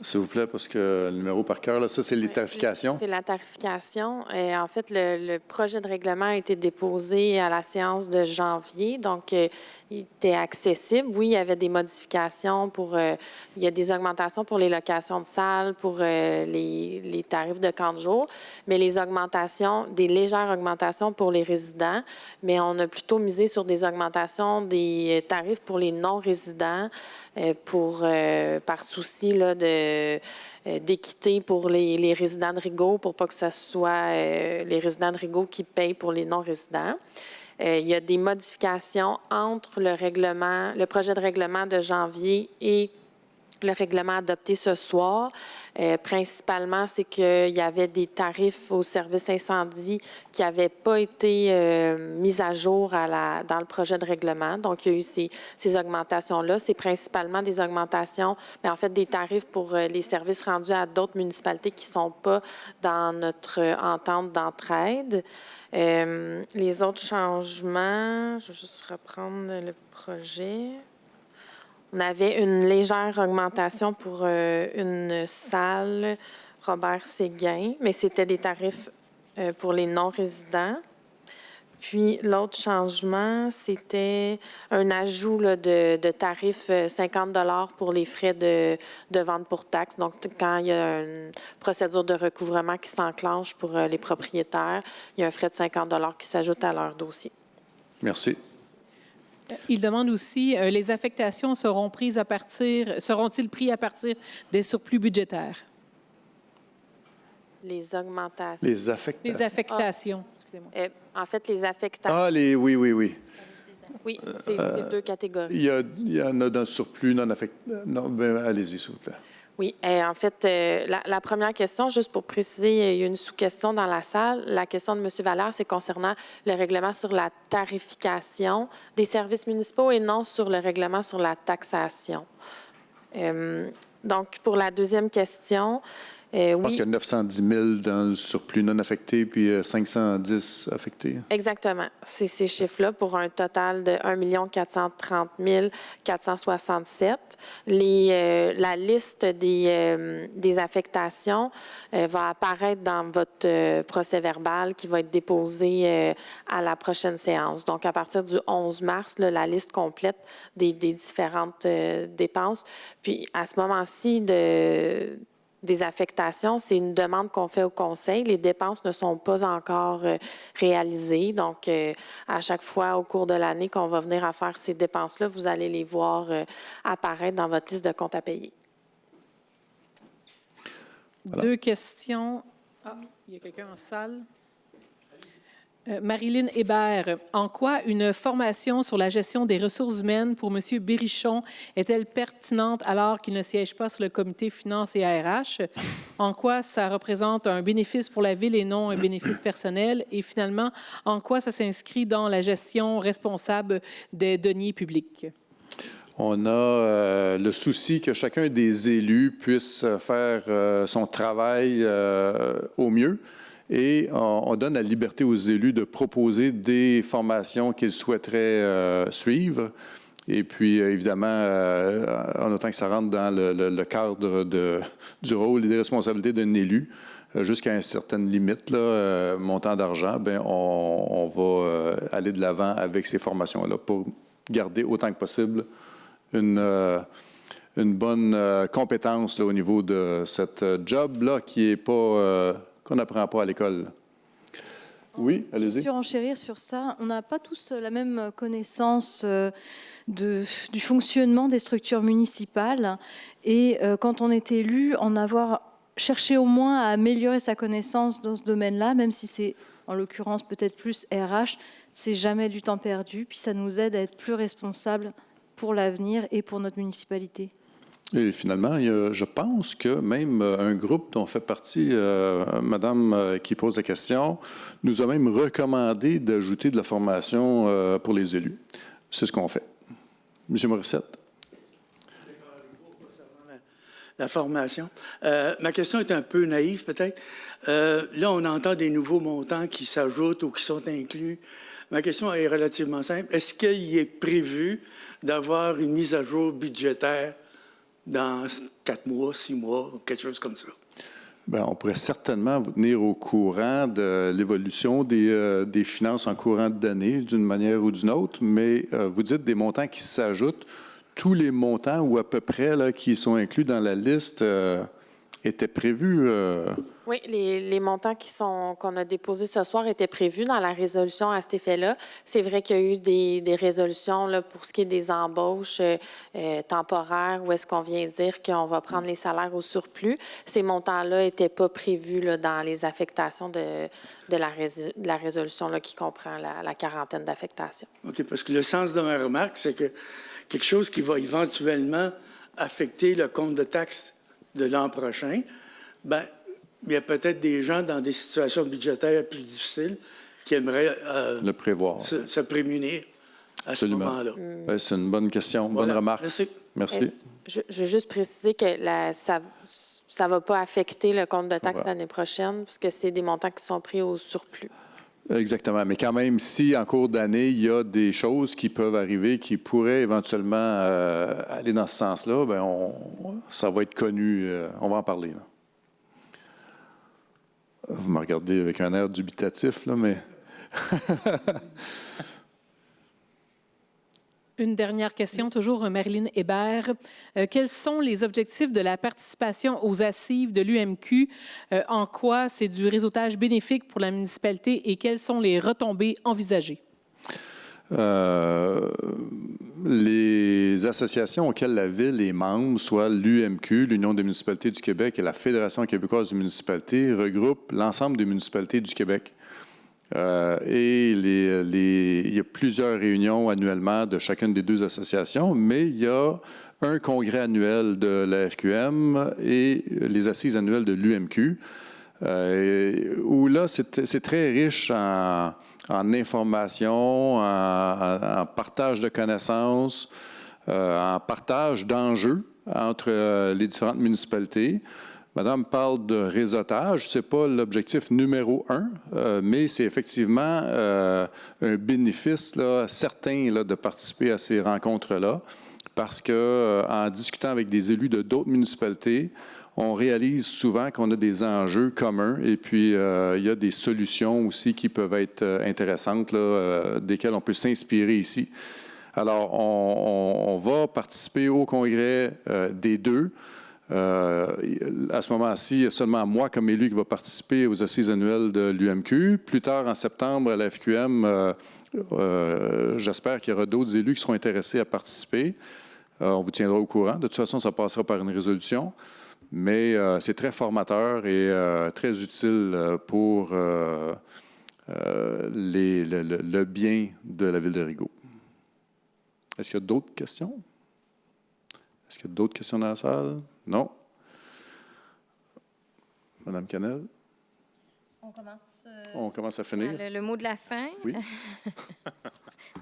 S'il vous plaît, parce que le numéro par cœur, là, ça, c'est les tarifications. C'est la tarification. En fait, le projet de règlement a été déposé à la séance de janvier, donc il était accessible. Oui, il y avait des modifications pour... il y a des augmentations pour les locations de salles, pour les tarifs de camp de jour, mais les augmentations, des légères augmentations pour les résidents, mais on a plutôt misé sur des augmentations des tarifs pour les non-résidents, par souci là, d'équité pour les résidents de Rigaud, pour pas que ce soit les résidents de Rigaud qui payent pour les non-résidents. Il y a des modifications entre le projet de règlement de janvier et le règlement adopté ce soir. Principalement, c'est qu'il y avait des tarifs au service incendie qui n'avaient pas été mis à jour dans le projet de règlement. Donc, il y a eu ces augmentations-là. C'est principalement des augmentations, mais en fait, des tarifs pour les services rendus à d'autres municipalités qui ne sont pas dans notre entente d'entraide. Les autres changements, je vais juste reprendre le projet. On avait une légère augmentation pour une salle Robert Séguin, mais c'était des tarifs pour les non-résidents. Puis l'autre changement, c'était un ajout là, de tarifs 50 $ pour les frais de vente pour taxe. Donc, quand il y a une procédure de recouvrement qui s'enclenche pour les propriétaires, il y a un frais de 50 $ qui s'ajoute à leur dossier. Merci. Il demande aussi, les affectations seront-ils prises à partir des surplus budgétaires? Les augmentations. Les affectations. Les affectations, excusez-moi. En fait, les affectations. Ah, oui. Oui, c'est les 2 catégories. Il y en a d'un surplus non affecté. Non, ben, allez-y, s'il vous plaît. Oui, en fait, la première question, juste pour préciser, il y a une sous-question dans la salle. La question de M. Vallière, c'est concernant le règlement sur la tarification des services municipaux et non sur le règlement sur la taxation. Donc, pour la deuxième question, Je pense qu'il y a 910 000 dans le surplus non affecté, puis 510 affectés. Exactement. C'est ces chiffres-là pour un total de 1 430 467. La liste des affectations va apparaître dans votre procès-verbal qui va être déposé à la prochaine séance. Donc, à partir du 11 mars, là, la liste complète des différentes dépenses. Puis, à ce moment-ci, des affectations, c'est une demande qu'on fait au Conseil. Les dépenses ne sont pas encore réalisées. Donc, à chaque fois au cours de l'année qu'on va venir à faire ces dépenses-là, vous allez les voir apparaître dans votre liste de comptes à payer. Voilà. 2 questions. Ah, il y a quelqu'un en salle. Marilyn Hébert, en quoi une formation sur la gestion des ressources humaines pour M. Berrichon est-elle pertinente alors qu'il ne siège pas sur le comité finances et ARH? En quoi ça représente un bénéfice pour la Ville et non un bénéfice personnel? Et finalement, en quoi ça s'inscrit dans la gestion responsable des deniers publics? On a le souci que chacun des élus puisse faire son travail au mieux. Et on donne la liberté aux élus de proposer des formations qu'ils souhaiteraient suivre. Et puis, évidemment, en autant que ça rentre dans le cadre du rôle et des responsabilités d'un élu, jusqu'à une certaine limite, là, montant d'argent, bien, on va aller de l'avant avec ces formations-là pour garder autant que possible une bonne compétence là, au niveau de cette job-là qui est pas... qu'on n'apprend pas à l'école. Oui, allez-y. Surenchérir sur ça, on n'a pas tous la même connaissance du fonctionnement des structures municipales. Et quand on est élu, en avoir cherché au moins à améliorer sa connaissance dans ce domaine-là, même si c'est en l'occurrence peut-être plus RH, c'est jamais du temps perdu. Puis ça nous aide à être plus responsables pour l'avenir et pour notre municipalité. Et finalement, je pense que même un groupe dont fait partie Madame qui pose la question nous a même recommandé d'ajouter de la formation pour les élus. C'est ce qu'on fait. Monsieur Morissette. la formation. Ma question est un peu naïve, peut-être. Là, on entend des nouveaux montants qui s'ajoutent ou qui sont inclus. Ma question est relativement simple. Est-ce qu'il est prévu d'avoir une mise à jour budgétaire dans 4 mois, 6 mois, ou quelque chose comme ça? Bien, on pourrait certainement vous tenir au courant de l'évolution des finances en courant d'année, d'une manière ou d'une autre, mais vous dites des montants qui s'ajoutent. Tous les montants, ou à peu près, là, qui sont inclus dans la liste, étaient prévus? Oui, les montants qu'on a déposés ce soir étaient prévus dans la résolution à cet effet-là. C'est vrai qu'il y a eu des résolutions là, pour ce qui est des embauches temporaires, où est-ce qu'on vient dire qu'on va prendre les salaires au surplus. Ces montants-là n'étaient pas prévus là, dans les affectations de la résolution là, qui comprend la quarantaine d'affectations. OK, parce que le sens de ma remarque, c'est que quelque chose qui va éventuellement affecter le compte de taxes de l'an prochain, bien, il y a peut-être des gens dans des situations budgétaires plus difficiles qui aimeraient le prévoir. Se prémunir à ce moment-là. Ben, c'est une bonne question, bonne remarque. Merci. Merci. Je veux juste préciser que ça ne va pas affecter le compte de taxes l'année prochaine, puisque c'est des montants qui sont pris au surplus. Exactement. Mais quand même, si en cours d'année, il y a des choses qui peuvent arriver, qui pourraient éventuellement aller dans ce sens-là, bien, ça va être connu. On va en parler. Là. Vous me regardez avec un air dubitatif, là, mais... Une dernière question, toujours Marilyn Hébert. Quels sont les objectifs de la participation aux assises de l'UMQ? En quoi c'est du réseautage bénéfique pour la municipalité et quelles sont les retombées envisagées? Les associations auxquelles la Ville est membre, soit l'UMQ, l'Union des municipalités du Québec et la Fédération québécoise des municipalités, regroupent l'ensemble des municipalités du Québec. Il y a plusieurs réunions annuellement de chacune des deux associations, mais il y a un congrès annuel de la FQM et les assises annuelles de l'UMQ, où là, c'est très riche en information, en partage de connaissances, en partage d'enjeux entre les différentes municipalités. Madame parle de réseautage. Ce n'est pas l'objectif numéro 1, mais c'est effectivement un bénéfice là, certain là, de participer à ces rencontres-là, parce qu'en discutant avec des élus de d'autres municipalités, on réalise souvent qu'on a des enjeux communs et puis il y a des solutions aussi qui peuvent être intéressantes, là, desquelles on peut s'inspirer ici. Alors, on va participer au congrès des deux. À ce moment-ci, il y a seulement moi comme élu qui va participer aux assises annuelles de l'UMQ. Plus tard, en septembre, à la FQM, j'espère qu'il y aura d'autres élus qui seront intéressés à participer. On vous tiendra au courant. De toute façon, ça passera par une résolution. Mais c'est très formateur et très utile pour le bien de la Ville de Rigaud. Est-ce qu'il y a d'autres questions? Est-ce qu'il y a d'autres questions dans la salle? Non. Madame Canel? On commence à finir. Le mot de la fin. Oui.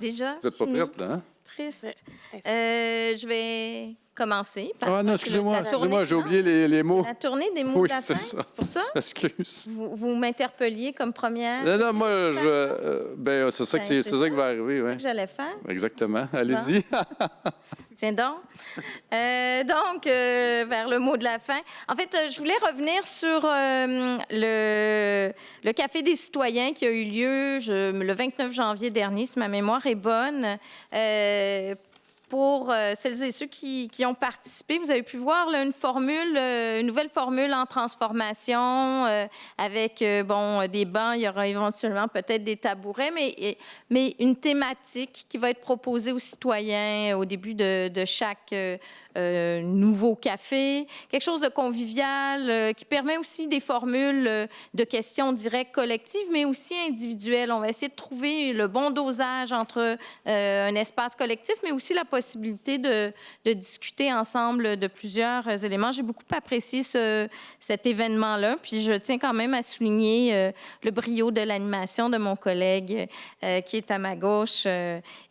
Déjà? Vous n'êtes pas prête, là, hein? Triste. Je vais commencer. Ah non, excusez-moi, j'ai oublié les mots. La tournée des mots de la fin, c'est pour ça? Excuse. Vous m'interpelliez comme première. Non, moi, c'est ça qui va arriver. C'est ça que j'allais faire. Exactement. Allez-y. Tiens donc. Vers le mot de la fin. En fait, je voulais revenir sur le Café des citoyens qui a eu lieu le 29 janvier dernier, si ma mémoire est bonne. Pour celles et ceux qui ont participé, vous avez pu voir là, une nouvelle formule en transformation avec des bancs. Il y aura éventuellement peut-être des tabourets, mais une thématique qui va être proposée aux citoyens au début de chaque nouveau café. Quelque chose de convivial qui permet aussi des formules de questions directes collectives, mais aussi individuelles. On va essayer de trouver le bon dosage entre un espace collectif, mais aussi la possibilité possibilité de discuter ensemble de plusieurs éléments. J'ai beaucoup apprécié cet événement-là, puis je tiens quand même à souligner le brio de l'animation de mon collègue qui est à ma gauche,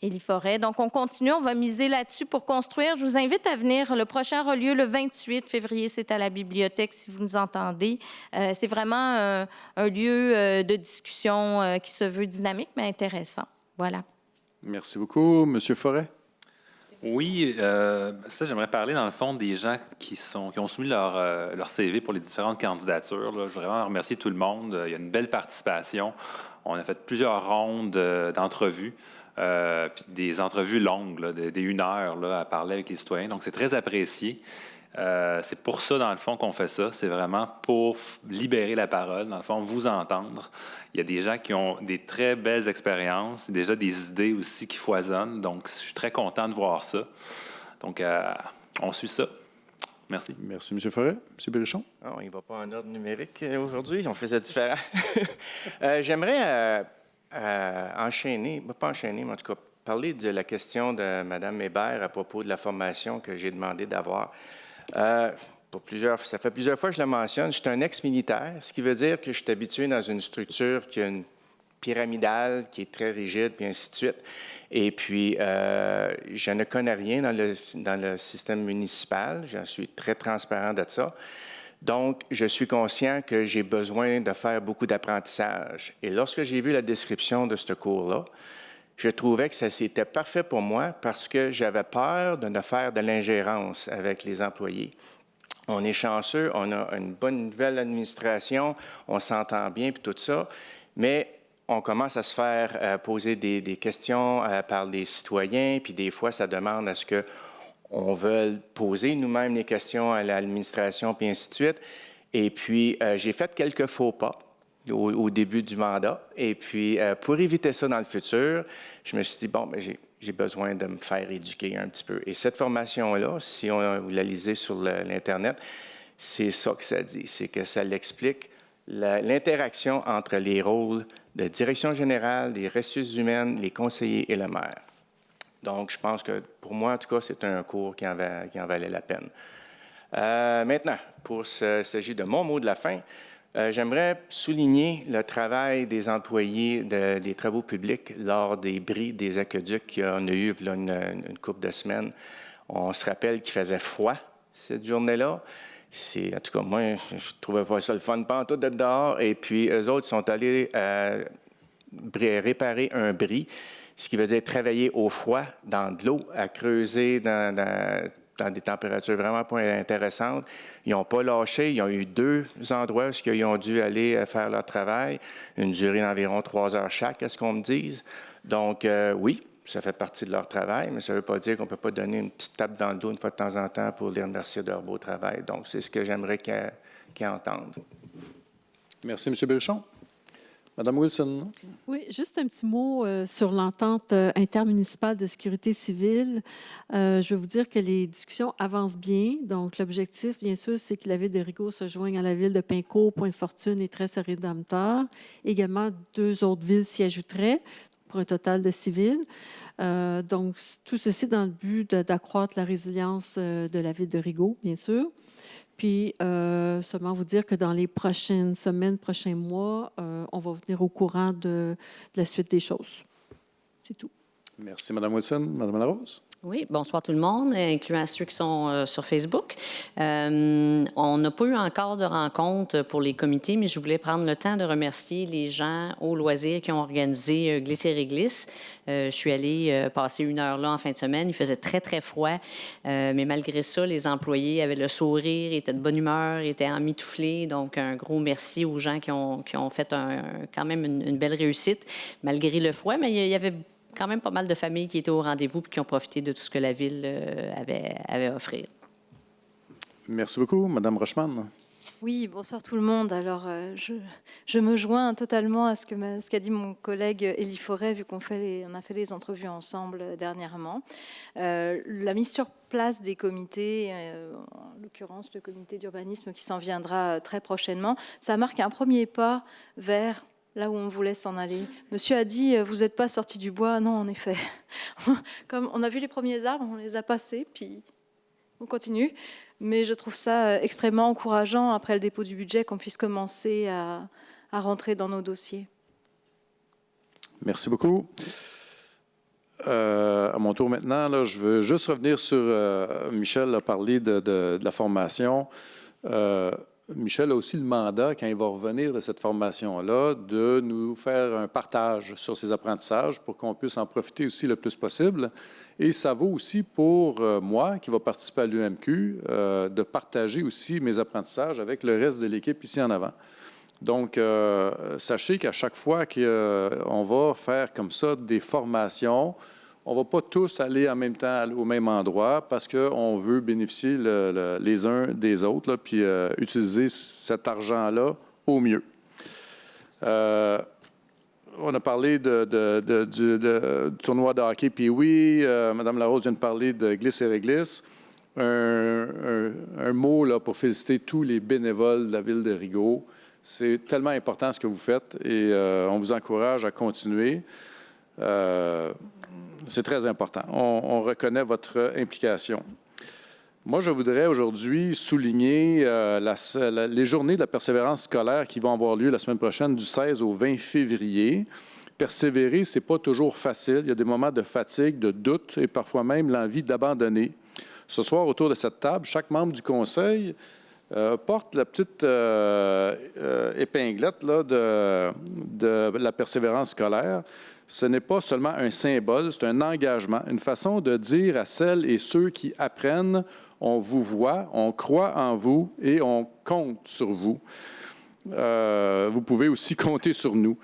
Élie Forêt. Donc, on continue, on va miser là-dessus pour construire. Je vous invite à venir. Le prochain aura lieu le 28 février, c'est à la bibliothèque, si vous nous entendez. C'est vraiment un lieu de discussion qui se veut dynamique, mais intéressant. Voilà. Merci beaucoup. Monsieur Forêt? Oui, ça, j'aimerais parler, dans le fond, des gens qui ont soumis leur CV pour les différentes candidatures. Là. Je voudrais vraiment remercier tout le monde. Il y a une belle participation. On a fait plusieurs rondes d'entrevues, puis des entrevues longues, là, des 1 heure là, à parler avec les citoyens. Donc, c'est très apprécié. C'est pour ça, dans le fond, qu'on fait ça. C'est vraiment pour libérer la parole, dans le fond, vous entendre. Il y a des gens qui ont des très belles expériences, déjà des idées aussi qui foisonnent. Donc, je suis très content de voir ça. Donc, on suit ça. Merci. Merci, M. Forêt. M. Berrichon? Non, il ne va pas en ordre numérique aujourd'hui. On faisait différent. J'aimerais enchaîner, pas enchaîner, mais en tout cas, parler de la question de Mme Hébert à propos de la formation que j'ai demandé d'avoir. Ça fait plusieurs fois que je le mentionne. Je suis un ex-militaire, ce qui veut dire que je suis habitué dans une structure qui a une pyramidale, qui est très rigide, puis ainsi de suite. Et puis, je ne connais rien dans le système municipal. Je suis très transparent de ça. Donc, je suis conscient que j'ai besoin de faire beaucoup d'apprentissage. Et lorsque j'ai vu la description de ce cours-là, je trouvais que c'était parfait pour moi parce que j'avais peur de ne faire de l'ingérence avec les employés. On est chanceux, on a une bonne nouvelle administration, on s'entend bien, puis tout ça, mais on commence à se faire poser des questions par les citoyens, puis des fois, ça demande à ce qu'on veuille poser nous-mêmes les questions à l'administration, puis ainsi de suite. Et puis, j'ai fait quelques faux pas au début du mandat. Et puis, pour éviter ça dans le futur, je me suis dit, bon, bien, j'ai besoin de me faire éduquer un petit peu. Et cette formation-là, si vous la lisez sur l'Internet, c'est ça que ça dit. C'est que ça l'explique l'interaction entre les rôles de direction générale, des ressources humaines, les conseillers et le maire. Donc, je pense que, pour moi, en tout cas, c'est un cours qui en valait la peine. Maintenant, il s'agit de mon mot de la fin. J'aimerais souligner le travail des employés des travaux publics lors des bris des aqueducs qu'il y a eu là, une couple de semaines. On se rappelle qu'il faisait froid cette journée-là. En tout cas, moi, je ne trouvais pas ça le fun pantoute d'être dehors. Et puis, eux autres sont allés réparer un bris, ce qui veut dire travailler au froid, dans de l'eau, à creuser dans des températures vraiment pas intéressantes. Ils n'ont pas lâché. Ils ont eu 2 endroits où ils ont dû aller faire leur travail, une durée d'environ 3 heures chaque, à ce qu'on me dise. Donc, oui, ça fait partie de leur travail, mais ça ne veut pas dire qu'on ne peut pas donner une petite tape dans le dos une fois de temps en temps pour les remercier de leur beau travail. Donc, c'est ce que j'aimerais qu'ils entendent. Merci, M. Berrichon. Madame Wilson. Oui, juste un petit mot sur l'entente intermunicipale de sécurité civile. Je veux vous dire que les discussions avancent bien. Donc, l'objectif, bien sûr, c'est que la ville de Rigaud se joigne à la ville de Pincourt, Pointe-Fortune et Tresse-Rédempteur. Également, 2 autres villes s'y ajouteraient pour un total de 6 villes. Donc, tout ceci dans le but d'accroître la résilience de la ville de Rigaud, bien sûr. Puis, seulement vous dire que dans les prochaines semaines, prochains mois, on va venir au courant de la suite des choses. C'est tout. Merci, Mme Wilson. Mme Larose. Oui, bonsoir tout le monde, incluant ceux qui sont sur Facebook. On n'a pas eu encore de rencontre pour les comités, mais je voulais prendre le temps de remercier les gens au loisir qui ont organisé Glisse et Réglisse. Je suis allée passer 1 heure là en fin de semaine. Il faisait très, très froid, mais malgré ça, les employés avaient le sourire, étaient de bonne humeur, étaient emmitouflés. Donc, un gros merci aux gens qui ont fait quand même une belle réussite, malgré le froid, mais il y avait quand même pas mal de familles qui étaient au rendez-vous et qui ont profité de tout ce que la ville avait à offrir. Merci beaucoup. Madame Rochman. Oui, bonsoir tout le monde. Alors, je me joins totalement à ce qu'a dit mon collègue Élie Forêt, vu qu'on a fait les entrevues ensemble dernièrement. La mise sur place des comités, en l'occurrence le comité d'urbanisme qui s'en viendra très prochainement, ça marque un premier pas vers là où on voulait s'en aller. Monsieur a dit, vous n'êtes pas sorti du bois. Non, en effet. Comme on a vu les premiers arbres, on les a passés, puis on continue. Mais je trouve ça extrêmement encourageant, après le dépôt du budget, qu'on puisse commencer à rentrer dans nos dossiers. Merci beaucoup. À mon tour maintenant, là, je veux juste revenir sur... Michel a parlé de la formation. Michel a aussi le mandat, quand il va revenir de cette formation-là, de nous faire un partage sur ses apprentissages pour qu'on puisse en profiter aussi le plus possible. Et ça vaut aussi pour moi, qui va participer à l'UMQ, de partager aussi mes apprentissages avec le reste de l'équipe ici en avant. Donc, sachez qu'à chaque fois qu'on va faire comme ça des formations, on ne va pas tous aller en même temps au même endroit parce qu'on veut bénéficier les uns des autres, là, puis utiliser cet argent-là au mieux. On a parlé du tournoi de hockey, puis oui, Mme Larose vient de parler de glisse et réglisse. Un mot là, pour féliciter tous les bénévoles de la ville de Rigaud. C'est tellement important ce que vous faites et on vous encourage à continuer. C'est très important. On reconnaît votre implication. Moi, je voudrais aujourd'hui souligner les journées de la persévérance scolaire qui vont avoir lieu la semaine prochaine du 16 au 20 février. Persévérer, ce n'est pas toujours facile. Il y a des moments de fatigue, de doute et parfois même l'envie d'abandonner. Ce soir, autour de cette table, chaque membre du conseil porte la petite épinglette là, de la persévérance scolaire. Ce n'est pas seulement un symbole, c'est un engagement, une façon de dire à celles et ceux qui apprennent, on vous voit, on croit en vous et on compte sur vous. Vous pouvez aussi compter sur nous.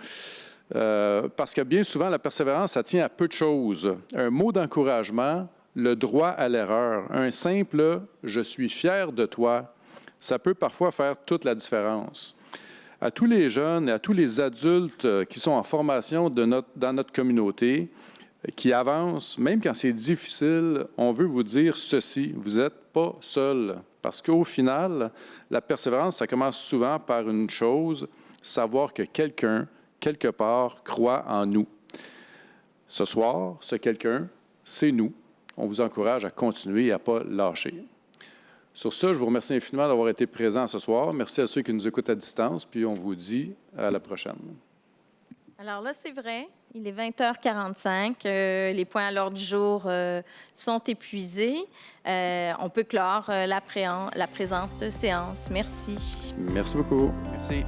Parce que bien souvent, la persévérance, ça tient à peu de choses. Un mot d'encouragement, le droit à l'erreur, un simple « je suis fier de toi », ça peut parfois faire toute la différence. À tous les jeunes et à tous les adultes qui sont en formation dans notre communauté, qui avancent, même quand c'est difficile, on veut vous dire ceci, vous n'êtes pas seul. Parce qu'au final, la persévérance, ça commence souvent par une chose, savoir que quelqu'un, quelque part, croit en nous. Ce soir, ce quelqu'un, c'est nous. On vous encourage à continuer et à ne pas lâcher. Sur ce, je vous remercie infiniment d'avoir été présents ce soir. Merci à ceux qui nous écoutent à distance, puis on vous dit à la prochaine. Alors là, c'est vrai, il est 20h45. Les points à l'ordre du jour sont épuisés. On peut clore la présente séance. Merci. Merci beaucoup. Merci.